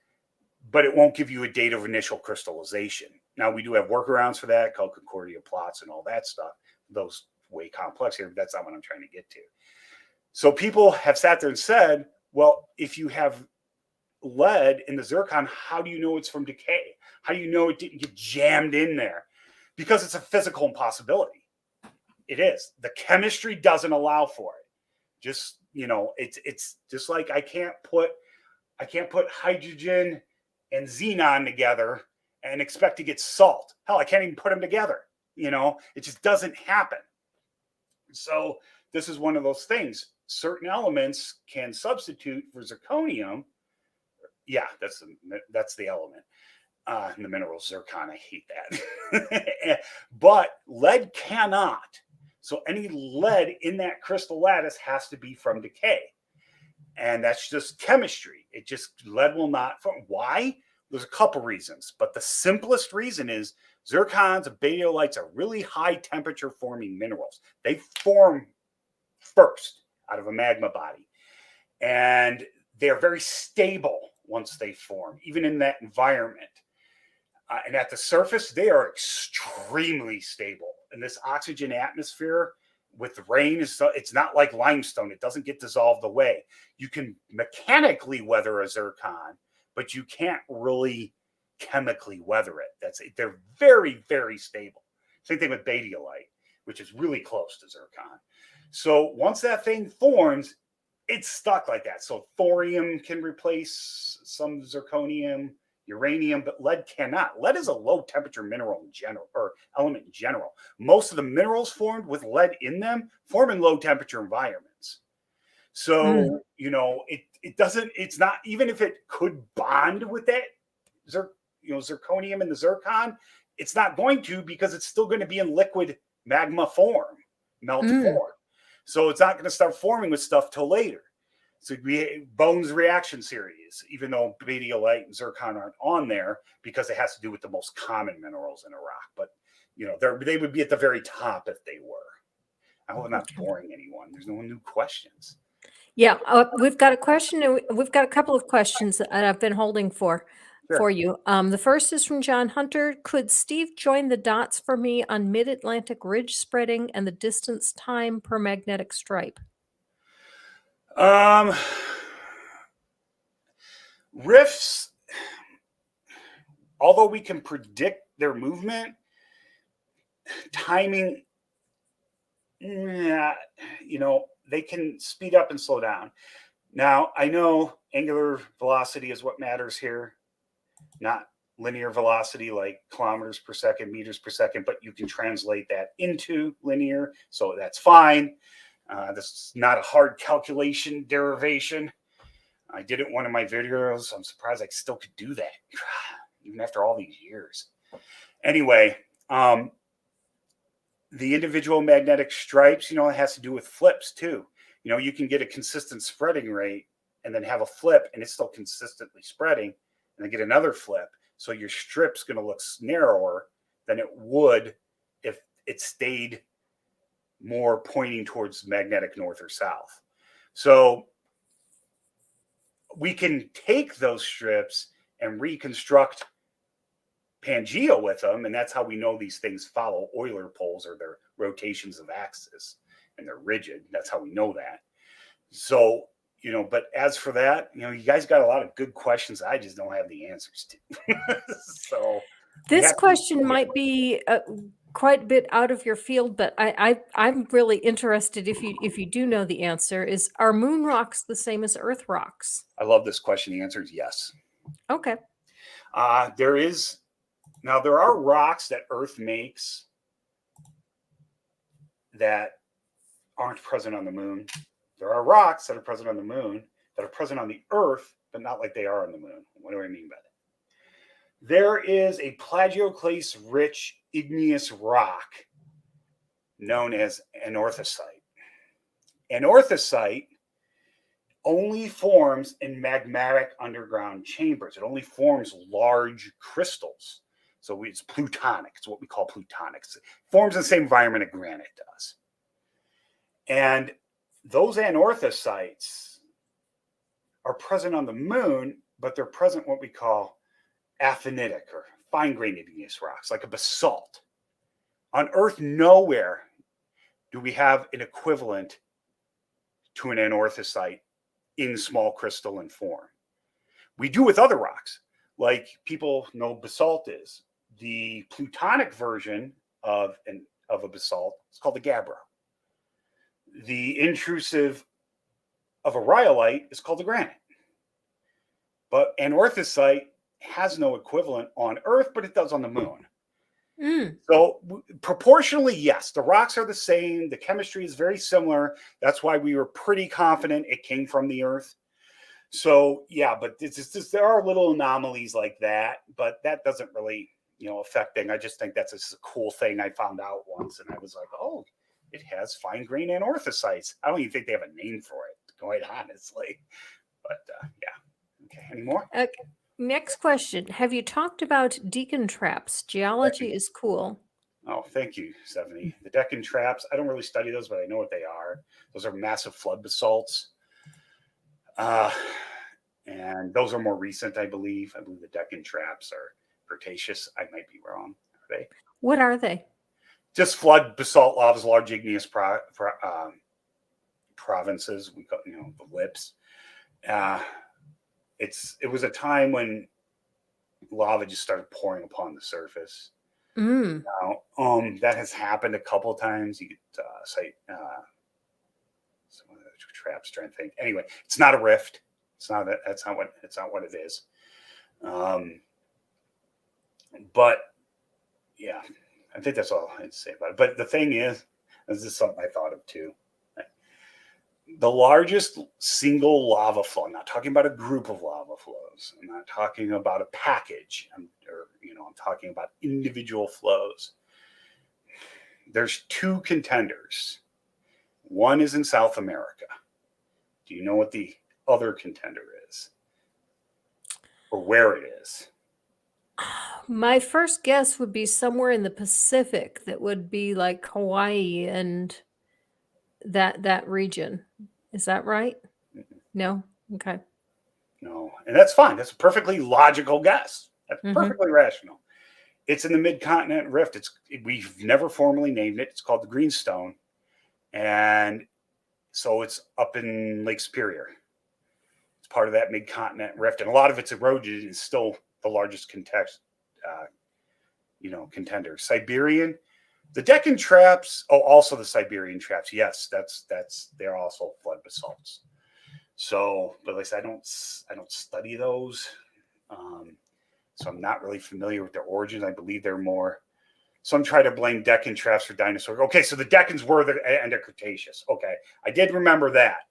but it won't give you a date of initial crystallization. Now, we do have workarounds for that, called Concordia plots and all that stuff. Those way complex here, but that's not what I'm trying to get to. So people have sat there and said, well, if you have lead in the zircon, how do you know it's from decay? How do you know it didn't get jammed in there? Because it's a physical impossibility. It is. The chemistry doesn't allow for it. Just, it's just like I can't put hydrogen and xenon together and expect to get salt. Hell, I can't even put them together. It just doesn't happen. So this is one of those things. Certain elements can substitute for zirconium. Yeah, that's the element. The mineral zircon, I hate that. But lead cannot. So any lead in that crystal lattice has to be from decay. And that's just chemistry. Lead will not. Why? There's a couple reasons, but the simplest reason is zircons and badiolites are really high temperature forming minerals. They form first out of a magma body, and they're very stable once they form, even in that environment. And at the surface, they are extremely stable. And this oxygen atmosphere with rain, it's not like limestone. It doesn't get dissolved away. You can mechanically weather a zircon, but you can't really chemically weather it. They're very, very stable. Same thing with badiolite, which is really close to zircon. So once that thing forms, it's stuck like that. So thorium can replace some zirconium, uranium, but lead cannot. Lead is a low temperature mineral in general, or element in general. Most of the minerals formed with lead in them form in low temperature environments. So, it doesn't, it's not, even if it could bond with that, zirconium and the zircon, it's not going to, because it's still going to be in liquid magma form, melt form. So it's not going to start forming with stuff till later. So Bones reaction series, even though badiolite and zircon aren't on there, because it has to do with the most common minerals in a rock. But they would be at the very top if they were. I hope I'm not boring anyone. There's no new questions. Yeah, we've got a question, and we've got a couple of questions that I've been holding for Sure. you. The first is from John Hunter. Could Steve join the dots for me on mid-Atlantic ridge spreading and the distance time per magnetic stripe? Rifts, although we can predict their movement, timing, yeah, they can speed up and slow down. Now, I know angular velocity is what matters here, not linear velocity like kilometers per second, meters per second, but you can translate that into linear, so that's fine. This is not a hard calculation derivation. I did it in one of my videos. I'm surprised I still could do that, even after all these years. Anyway, the individual magnetic stripes, it has to do with flips too. You can get a consistent spreading rate and then have a flip and it's still consistently spreading and then get another flip. So your strip's going to look narrower than it would if it stayed more pointing towards magnetic north or south. So we can take those strips and reconstruct Pangea with them, and that's how we know these things follow Euler poles or their rotations of axis, and they're rigid. That's how we know that. So, but as for that, you guys got a lot of good questions I just don't have the answers to. So this question might be quite a bit out of your field, but I'm really interested if you do know the answer. Are moon rocks the same as Earth rocks? I love this question. The answer is yes. Okay. There are rocks that Earth makes that aren't present on the moon. There are rocks that are present on the moon that are present on the Earth, but not like they are on the moon. What do I mean by that? There is a plagioclase-rich igneous rock known as anorthosite. Anorthosite only forms in magmatic underground chambers. It only forms large crystals. So it's plutonic. It's what we call plutonics. It forms in the same environment that granite does. And those anorthosites are present on the moon, but they're present what we call aphanitic or fine-grained igneous rocks, like a basalt. On Earth, nowhere do we have an equivalent to an anorthosite in small crystalline form. We do with other rocks, like people know basalt is. The plutonic version of a basalt is called the gabbro. The intrusive of a rhyolite is called the granite. But anorthosite has no equivalent on Earth, but it does on the moon. So proportionally, yes, the rocks are the same. The chemistry is very similar. That's why we were pretty confident it came from the Earth. So yeah, but there are little anomalies like that, but that doesn't really, affect things. I just think that's a cool thing I found out once, and I was like, oh, it has fine-grained anorthosites. I don't even think they have a name for it, quite honestly. But yeah. Okay, any more? Okay. Next question. Have you talked about Deccan traps? Geology is cool. Oh, thank you, Stephanie. The Deccan traps, I don't really study those, but I know what they are. Those are massive flood basalts. And those are more recent, I believe. I believe the Deccan traps are Cretaceous. I might be wrong. Are they? What are they? Just flood basalt lavas, large igneous provinces. We call the lips. It was a time when lava just started pouring upon the surface. Now, that has happened a couple of times. You could cite some of the traps. Trying to think. Anyway, it's not a rift. It's not that. That's not what it is. But yeah, I think that's all I had to say about it. But the thing is, this is something I thought of too. The largest single lava flow, I'm not talking about a group of lava flows. I'm not talking about a package. I'm talking about individual flows. There's two contenders. One is in South America. Do you know what the other contender is? Or where it is? My first guess would be somewhere in the Pacific that would be like Hawaii and that region. Is that right? No. Okay. No, and that's fine. That's a perfectly logical guess. That's perfectly rational. It's in the mid-continent rift. We've never formally named it. It's called the Greenstone, and so it's up in Lake Superior. It's part of that mid-continent rift, and a lot of its erosion is still the largest contender. Siberian, the Deccan traps. Oh, also the Siberian traps. Yes, they're also flood basalts. So, but like I said, I don't study those, so I'm not really familiar with their origins. I believe they're more. Some try to blame Deccan traps for dinosaurs. Okay, so the Deccans were the end of Cretaceous. Okay, I did remember that.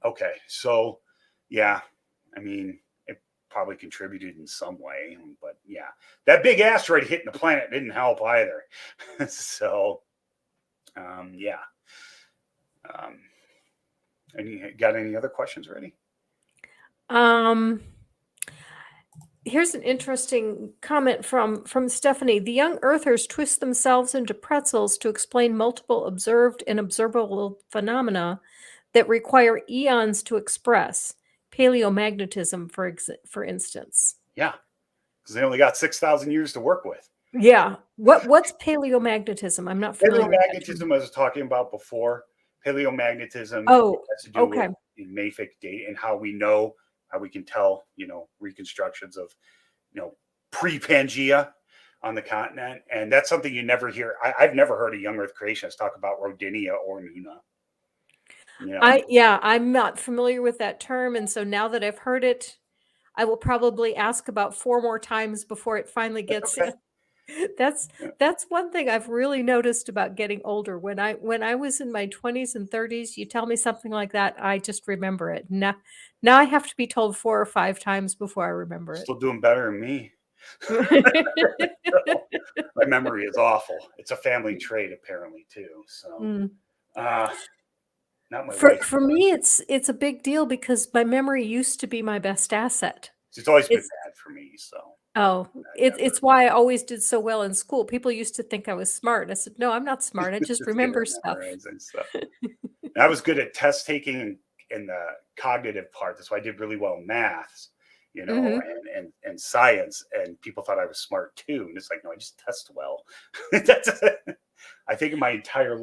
Okay, so yeah, I mean, it probably contributed in some way, but yeah, that big asteroid hitting the planet didn't help either. So, yeah. Got any other questions ready? Here's an interesting comment from Stephanie. The young earthers twist themselves into pretzels to explain multiple observed and observable phenomena that require eons to express. Paleomagnetism, for instance. Yeah, because they only got 6,000 years to work with. Yeah. What's paleomagnetism? I'm not familiar with that Paleomagnetism, I was talking about before. Paleomagnetism has to do with mafic data and how we can tell, reconstructions of, pre-Pangea on the continent. And that's something you never hear. I've never heard a young Earth creationist talk about Rodinia or Nuna. I'm not familiar with that term. And so now that I've heard it, I will probably ask about 4 more times before it finally gets in. That's one thing I've really noticed about getting older. When I was in my 20s and 30s, you tell me something like that, I just remember it. Now I have to be told 4 or 5 times before I remember it. Still doing better than me. My memory is awful. It's a family trait apparently too. So not my wife. For me, it's a big deal because my memory used to be my best asset. It's always been bad for me. So. Oh, it's why I always did so well in school. People used to think I was smart. I said, no, I'm not smart. I just remember stuff. I was good at test taking in the cognitive part. That's why I did really well in maths, and science. And people thought I was smart too. And it's like, no, I just test well. I think in my entire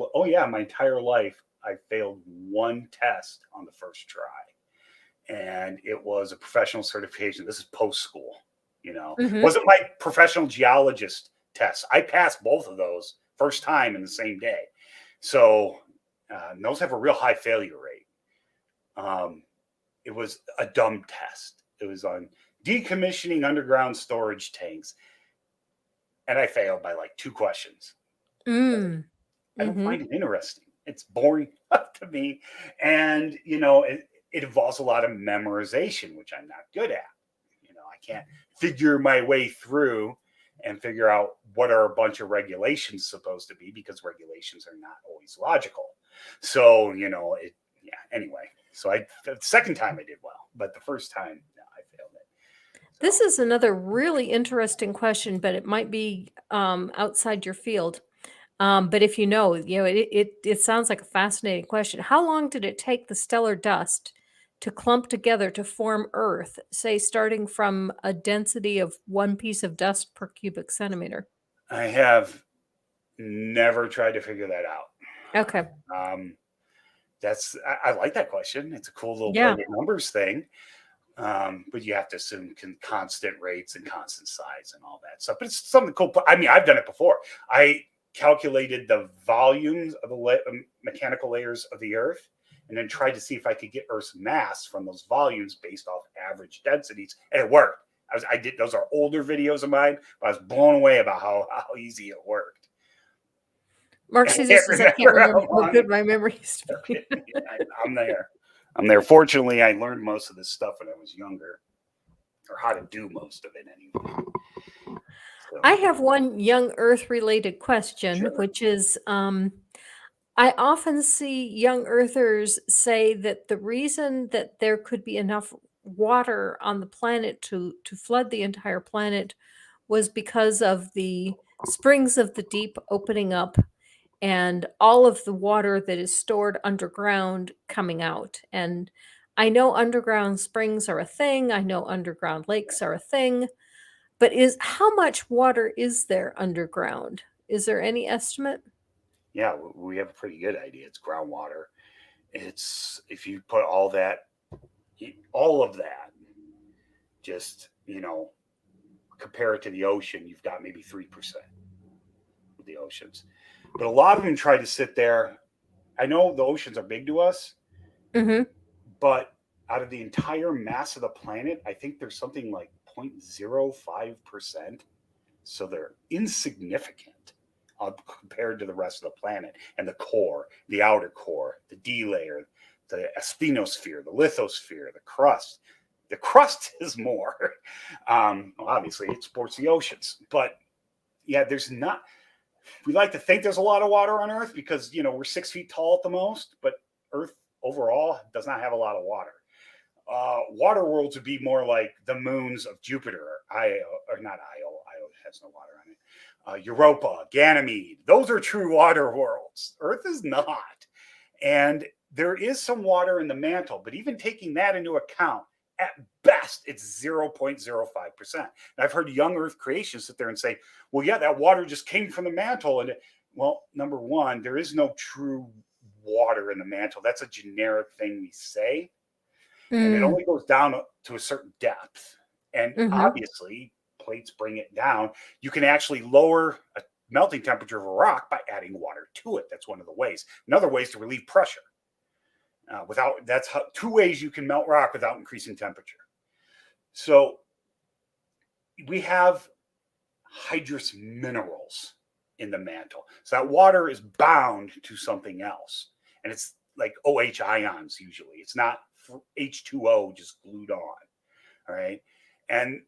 life, I failed one test on the first try. And it was a professional certification. This is post school. Wasn't my professional geologist test. I passed both of those first time in the same day. So those have a real high failure rate. It was a dumb test. It was on decommissioning underground storage tanks. And I failed by like 2 questions. I don't find it interesting. It's boring to me. And, it involves a lot of memorization, which I'm not good at. I can't figure my way through and figure out what are a bunch of regulations supposed to be, because regulations are not always logical. So, anyway. So the second time I did well, but the first time I failed it. So. This is another really interesting question, but it might be outside your field. But if it sounds like a fascinating question. How long did it take the stellar dust to clump together to form Earth, say starting from a density of 1 piece of dust per cubic centimeter? I have never tried to figure that out. Okay. I like that question. It's a cool little play with numbers thing. But you have to assume constant rates and constant size and all that stuff. But it's something cool. I mean, I've done it before. I calculated the volumes of the mechanical layers of the Earth, and then tried to see if I could get Earth's mass from those volumes based off average densities, and it worked. I did. Those are older videos of mine, but I was blown away about how easy it worked. Mark says I can't remember how good my memory used to be. I'm there. Fortunately, I learned most of this stuff when I was younger, or how to do most of it anyway. So. I have one young Earth-related question, which is, I often see young Earthers say that the reason that there could be enough water on the planet to flood the entire planet was because of the springs of the deep opening up and all of the water that is stored underground coming out. And I know underground springs are a thing. I know underground lakes are a thing. But how much water is there underground? Is there any estimate? Yeah, we have a pretty good idea. It's groundwater. It's if you put all of that, just compare it to the ocean, you've got maybe 3% of the oceans. But a lot of them try to sit there. I know the oceans are big to us, but out of the entire mass of the planet, I think there's something like 0.05%. So they're insignificant compared to the rest of the planet and the core, the outer core, the D layer, the asthenosphere, the lithosphere, the crust. The crust is more. Obviously, it supports the oceans. But yeah, there's not. We like to think there's a lot of water on Earth because, we're 6 feet tall at the most, but Earth overall does not have a lot of water. Water worlds would be more like the moons of Jupiter, or not Io. Io has no water on it. Europa, Ganymede. Those are true water worlds. Earth is not. And there is some water in the mantle, but even taking that into account, at best, it's 0.05%. And I've heard young Earth creationists sit there and say, well, yeah, that water just came from the mantle. And well, number one, there is no true water in the mantle. That's a generic thing we say. And it only goes down to a certain depth. And obviously, plates bring it down. You can actually lower a melting temperature of a rock by adding water to it. That's one of the ways. Another way is to relieve pressure. That's two ways you can melt rock without increasing temperature. So we have hydrous minerals in the mantle. So that water is bound to something else. And it's like OH ions usually. It's not H2O just glued on. All right. And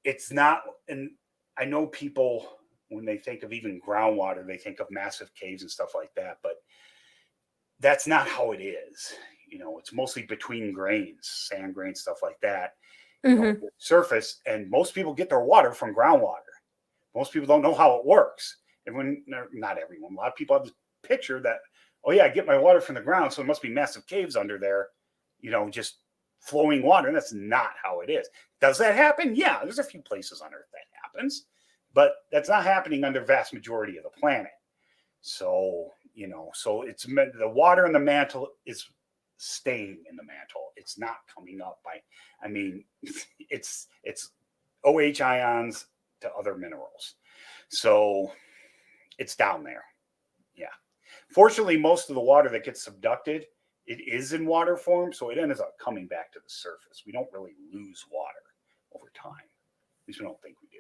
it's not, and I know people, when they think of even groundwater, they think of massive caves and stuff like that. But that's not how it is. It's mostly between grains, sand grains, stuff like that. Surface, and most people get their water from groundwater. Most people don't know how it works. And not everyone, a lot of people have this picture that, oh yeah, I get my water from the ground, so it must be massive caves under there, just flowing water. And that's not how it is. Does that happen? Yeah, there's a few places on Earth that happens, but that's not happening under the vast majority of the planet. So, so it's meant the water in the mantle is staying in the mantle. It's not coming up it's OH ions to other minerals. So it's down there. Yeah. Fortunately, most of the water that gets subducted, it is in water form. So it ends up coming back to the surface. We don't really lose water over time. At least we don't think we do.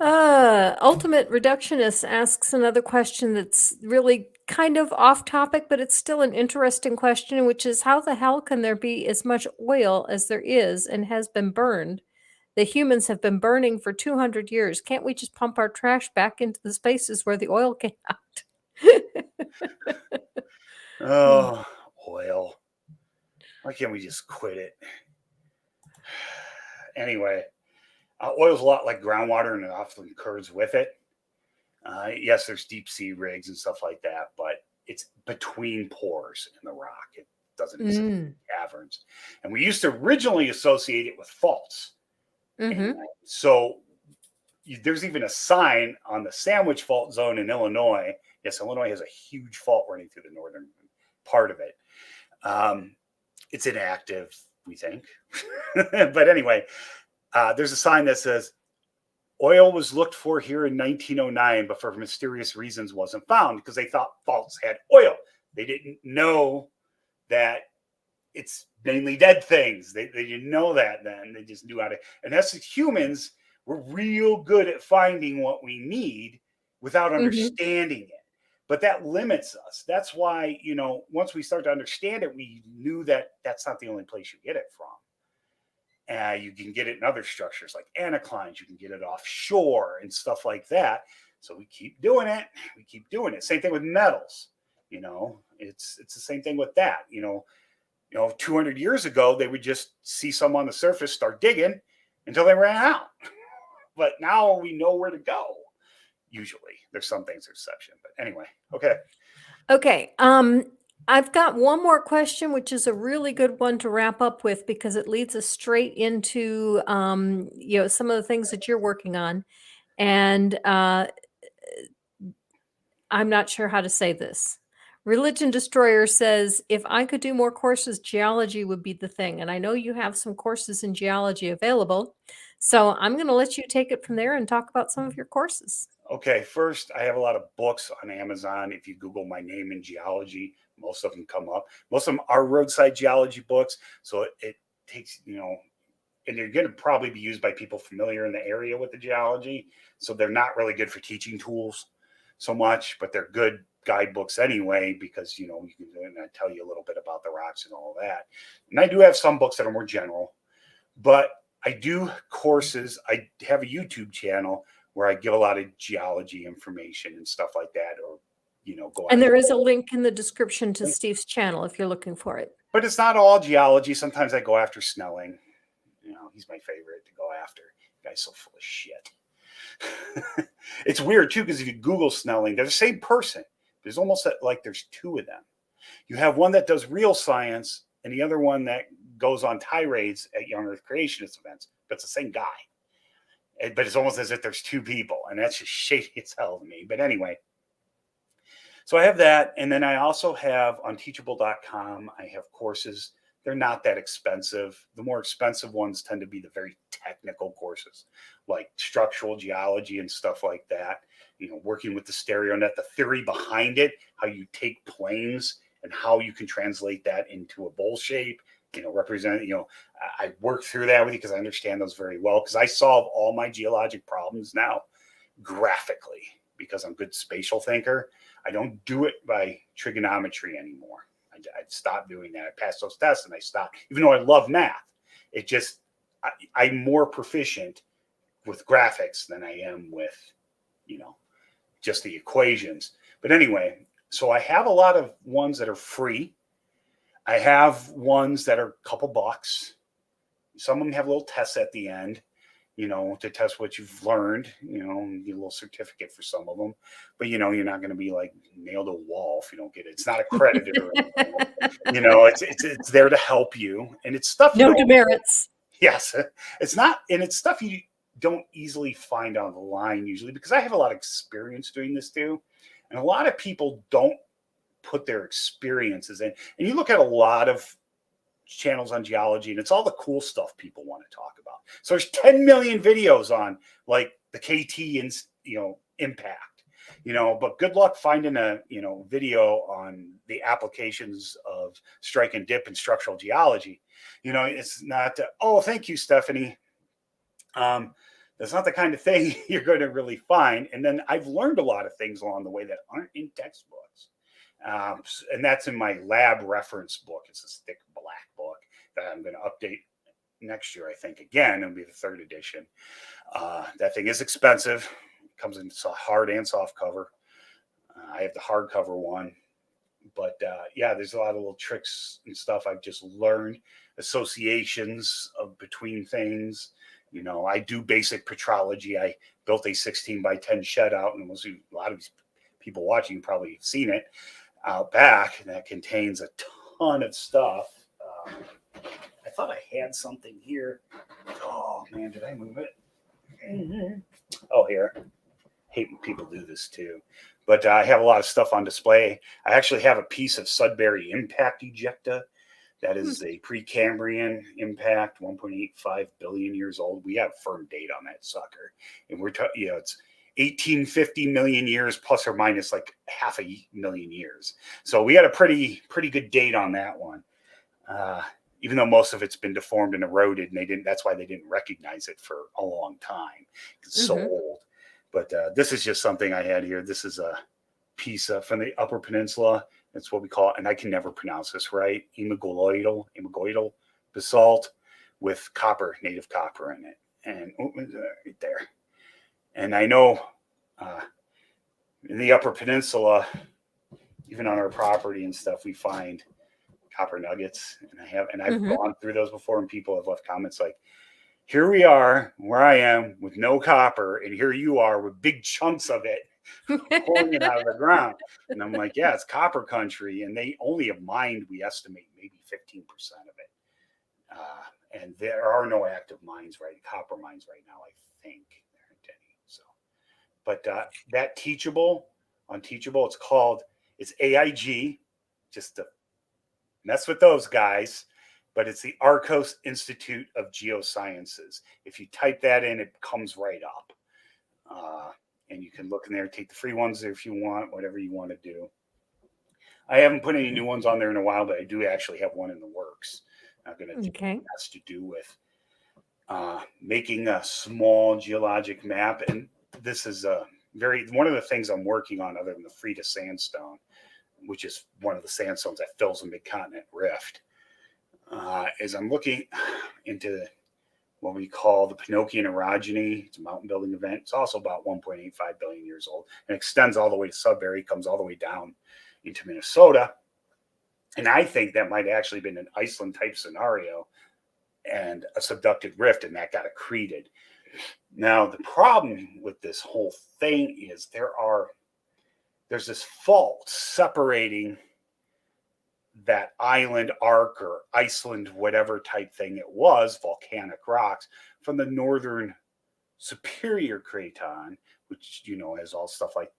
Ultimate Reductionist asks another question that's really kind of off topic, but it's still an interesting question, which is how the hell can there be as much oil as there is and has been burned? The humans have been burning for 200 years. Can't we just pump our trash back into the spaces where the oil came out? Oh, oil. Why can't we just quit it? Anyway. Oil is a lot like groundwater, and it often occurs with it. Yes, there's deep sea rigs and stuff like that, but it's between pores in the rock. It doesn't exist in caverns. And we used to originally associate it with faults. So there's even a sign on the Sandwich Fault Zone in Illinois. Yes, Illinois has a huge fault running through the northern part of it. It's inactive, we think. But anyway, there's a sign that says, oil was looked for here in 1909, but for mysterious reasons wasn't found because they thought faults had oil. They didn't know that it's mainly dead things. They didn't know that then. They just knew how to. And us as humans, we're real good at finding what we need without understanding it. But that limits us. That's why, once we start to understand it, we knew that that's not the only place you get it from. You can get it in other structures like anticlines. You can get it offshore and stuff like that. So we keep doing it. We keep doing it. Same thing with metals. It's the same thing with that. 200 years ago, they would just see some on the surface, start digging until they ran out. But now we know where to go. Usually, there's some things there's exception, but anyway, okay. Okay. I've got one more question, which is a really good one to wrap up with because it leads us straight into some of the things that you're working on. And I'm not sure how to say this. Religion Destroyer says, if I could do more courses, geology would be the thing. And I know you have some courses in geology available. So I'm going to let you take it from there and talk about some of your courses. Okay, first, I have a lot of books on Amazon. If you Google my name in geology, most of them come up. Most of them are roadside geology books. So it takes, and they're going to probably be used by people familiar in the area with the geology. So they're not really good for teaching tools so much, but they're good guidebooks anyway, because, you can tell you a little bit about the rocks and all that. And I do have some books that are more general, but I do courses. I have a YouTube channel where I give a lot of geology information and stuff like that, or, go. And there is a link in the description to Steve's channel if you're looking for it. But it's not all geology. Sometimes I go after Snelling. He's my favorite to go after. The guy's so full of shit. It's weird too, because if you Google Snelling, they're the same person. There's almost like there's two of them. You have one that does real science and the other one that goes on tirades at Young Earth Creationist events, but it's the same guy. But it's almost as if there's two people, and that's just shady as hell to me. But anyway, so I have that. And then I also have on teachable.com, I have courses. They're not that expensive. The more expensive ones tend to be the very technical courses, like structural geology and stuff like that. Working with the stereo net, the theory behind it, how you take planes and how you can translate that into a bowl shape, I work through that with you because I understand those very well, because I solve all my geologic problems now graphically because I'm a good spatial thinker. I don't do it by trigonometry anymore. I stopped doing that. I passed those tests and I stopped, even though I love math. It just, I'm more proficient with graphics than I am with, just the equations. But anyway, so I have a lot of ones that are free. I have ones that are a couple bucks. Some of them have little tests at the end, to test what you've learned, get a little certificate for some of them. But, you're not going to be like nailed to a wall if you don't get it. It's not accredited. It's there to help you. And it's stuff. No demerits. Yes. It's not. And it's stuff you don't easily find online usually, because I have a lot of experience doing this too. And a lot of people don't put their experiences in. And you look at a lot of channels on geology and it's all the cool stuff people want to talk about. So there's 10 million videos on like the KT and, impact, but good luck finding a, video on the applications of strike and dip and structural geology. It's not, thank you, Stephanie. That's not the kind of thing you're going to really find. And then I've learned a lot of things along the way that aren't in textbooks. And that's in my lab reference book. It's a thick black book that I'm going to update next year, I think. Again, it'll be the 3rd edition. That thing is expensive. It comes in hard and soft cover. I have the hardcover one. But there's a lot of little tricks and stuff I've just learned. Associations between things. I do basic petrology. I built a 16 by 10 shed out, and a lot of these people watching probably have seen it out back, and that contains a ton of stuff. I thought I had something here. Oh man, did I move it? Mm-hmm. Oh, here. I hate when people do this too. But I have a lot of stuff on display. I actually have a piece of Sudbury impact ejecta. That is a Precambrian impact, 1.85 billion years old. We have firm date on that sucker. And we're talking, it's 1850 million years plus or minus like half a million years. So we had a pretty good date on that one. Even though most of it's been deformed and eroded, and that's why they didn't recognize it for a long time. It's so old. But this is just something I had here. This is a piece from the Upper Peninsula. That's what we call it, and I can never pronounce this right. Emagoidal basalt with copper, native copper in it. And right there. And I know in the Upper Peninsula, even on our property and stuff, we find copper nuggets. And I've gone through those before, and people have left comments like, here we are where I am with no copper, and here you are with big chunks of it pulling it out of the ground. And I'm like, yeah, it's copper country, and they only have mined, we estimate, maybe 15% of it. And there are no active mines, copper mines right now, I think. There aren't any. So, but that unteachable, it's AIG, just to mess with those guys, but it's the Arcos Institute of Geosciences. If you type that in, it comes right up. And you can look in there, take the free ones if you want, whatever you want to do. I haven't put any new ones on there in a while, but I do actually have one in the works. I'm going to do has to do with making a small geologic map. And this is one of the things I'm working on, other than the Frida sandstone, which is one of the sandstones that fills the mid-continent rift, is I'm looking into what we call the Pinocchian orogeny. It's a mountain building event. It's also about 1.85 billion years old and extends all the way to Sudbury, comes all the way down into Minnesota. And I think that might actually been an Iceland type scenario and a subducted rift, and that got accreted. Now, the problem with this whole thing is there's this fault separating that island arc or Iceland, whatever type thing it was, volcanic rocks, from the northern superior craton, which, has all stuff like,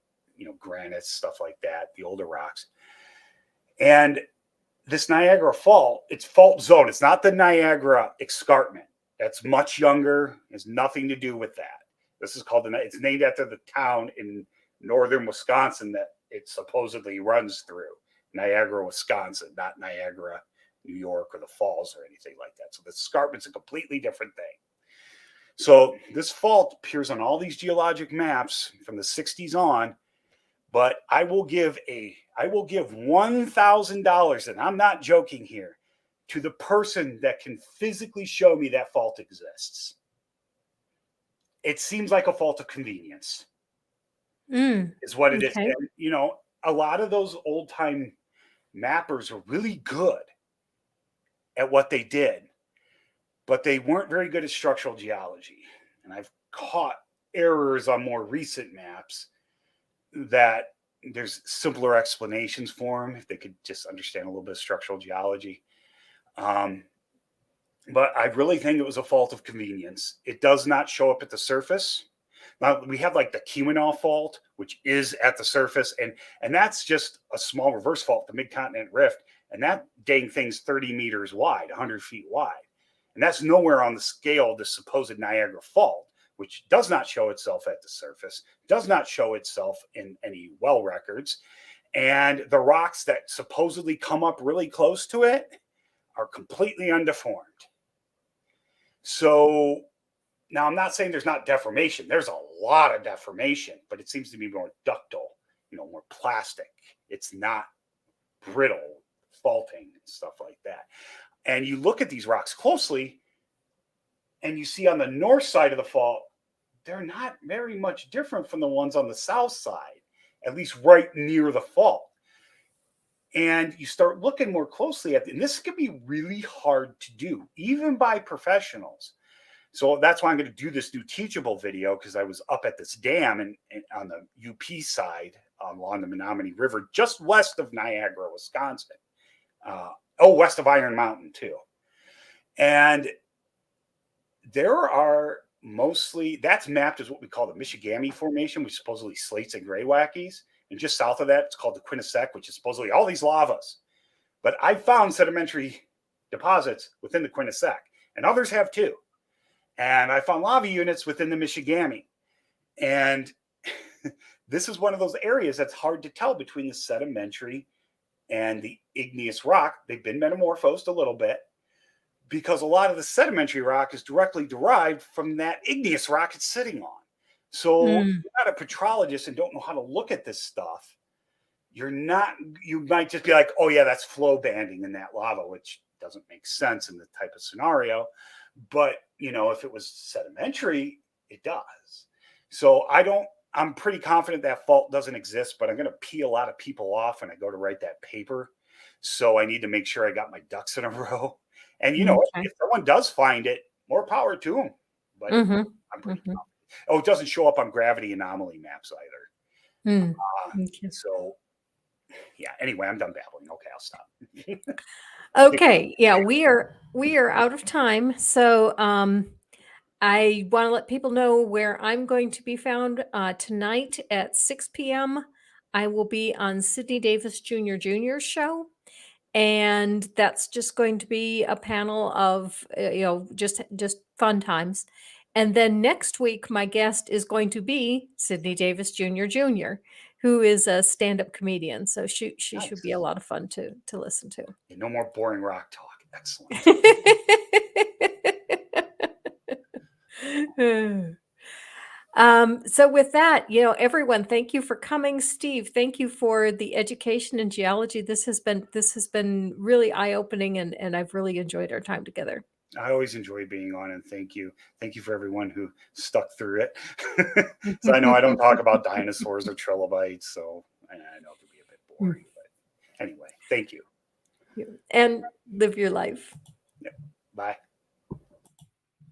granite, stuff like that, the older rocks. And this Niagara Fault, it's fault zone. It's not the Niagara escarpment. That's much younger, has nothing to do with that. This is called it's named after the town in northern Wisconsin that it supposedly runs through. Niagara, Wisconsin, not Niagara, New York, or the Falls or anything like that. So the escarpment's a completely different thing. So this fault appears on all these geologic maps from the 60s on, but I will give $1,000, and I'm not joking here, to the person that can physically show me that fault exists. It seems like a fault of convenience, is what it is. And, a lot of those old time mappers are really good at what they did, but they weren't very good at structural geology. And I've caught errors on more recent maps that there's simpler explanations for them if they could just understand a little bit of structural geology. But I really think it was a fault of convenience. It does not show up at the surface. Now, we have like the Keweenaw Fault, which is at the surface, and that's just a small reverse fault, the mid-continent rift, and that dang thing's 30 meters wide, 100 feet wide. And that's nowhere on the scale of the supposed Niagara Fault, which does not show itself at the surface, does not show itself in any well records. And the rocks that supposedly come up really close to it are completely undeformed. So now I'm not saying there's not deformation. There's a lot of deformation, but it seems to be more ductile, more plastic. It's not brittle faulting and stuff like that. And you look at these rocks closely, and you see on the north side of the fault, they're not very much different from the ones on the south side, at least right near the fault. And you start looking more closely at it, and this can be really hard to do, even by professionals. So that's why I'm going to do this new teachable video, because I was up at this dam and on the UP side along the Menominee River, just west of Niagara, Wisconsin. West of Iron Mountain too. And there are that's mapped as what we call the Michigami Formation, which is supposedly slates and greywackies. And just south of that, it's called the Quinnipiac, which is supposedly all these lavas. But I found sedimentary deposits within the Quinnipiac, and others have too. And I found lava units within the Michigami. And this is one of those areas that's hard to tell between the sedimentary and the igneous rock. They've been metamorphosed a little bit because a lot of the sedimentary rock is directly derived from that igneous rock it's sitting on. So if you're not a petrologist and don't know how to look at this stuff, you might just be like, oh yeah, that's flow banding in that lava, which doesn't make sense in the type of scenario. But, if it was sedimentary, it does. So I'm pretty confident that fault doesn't exist, but I'm going to pee a lot of people off when I go to write that paper. So I need to make sure I got my ducks in a row. And, if someone does find it, more power to them. but I'm pretty confident. Oh, it doesn't show up on gravity anomaly maps either. So, yeah. Anyway, I'm done babbling. Okay, I'll stop. Okay, yeah, we are out of time, so I want to let people know where I'm going to be found tonight at 6 p.m. I will be on Sidney Davis Jr.'s show, and that's just going to be a panel of just fun times. And then next week, my guest is going to be Sidney Davis Jr., who is a stand-up comedian. So she Nice. should be a lot of fun to listen to. Yeah, no more boring rock talk. Excellent. So with that, everyone, thank you for coming. Steve, thank you for the education in geology. This has been really eye-opening, and I've really enjoyed our time together. I always enjoy being on, and thank you for everyone who stuck through it. So I know I don't talk about dinosaurs or trilobites, so I know it can be a bit boring, but anyway, thank you. And live your life. Yeah. Bye.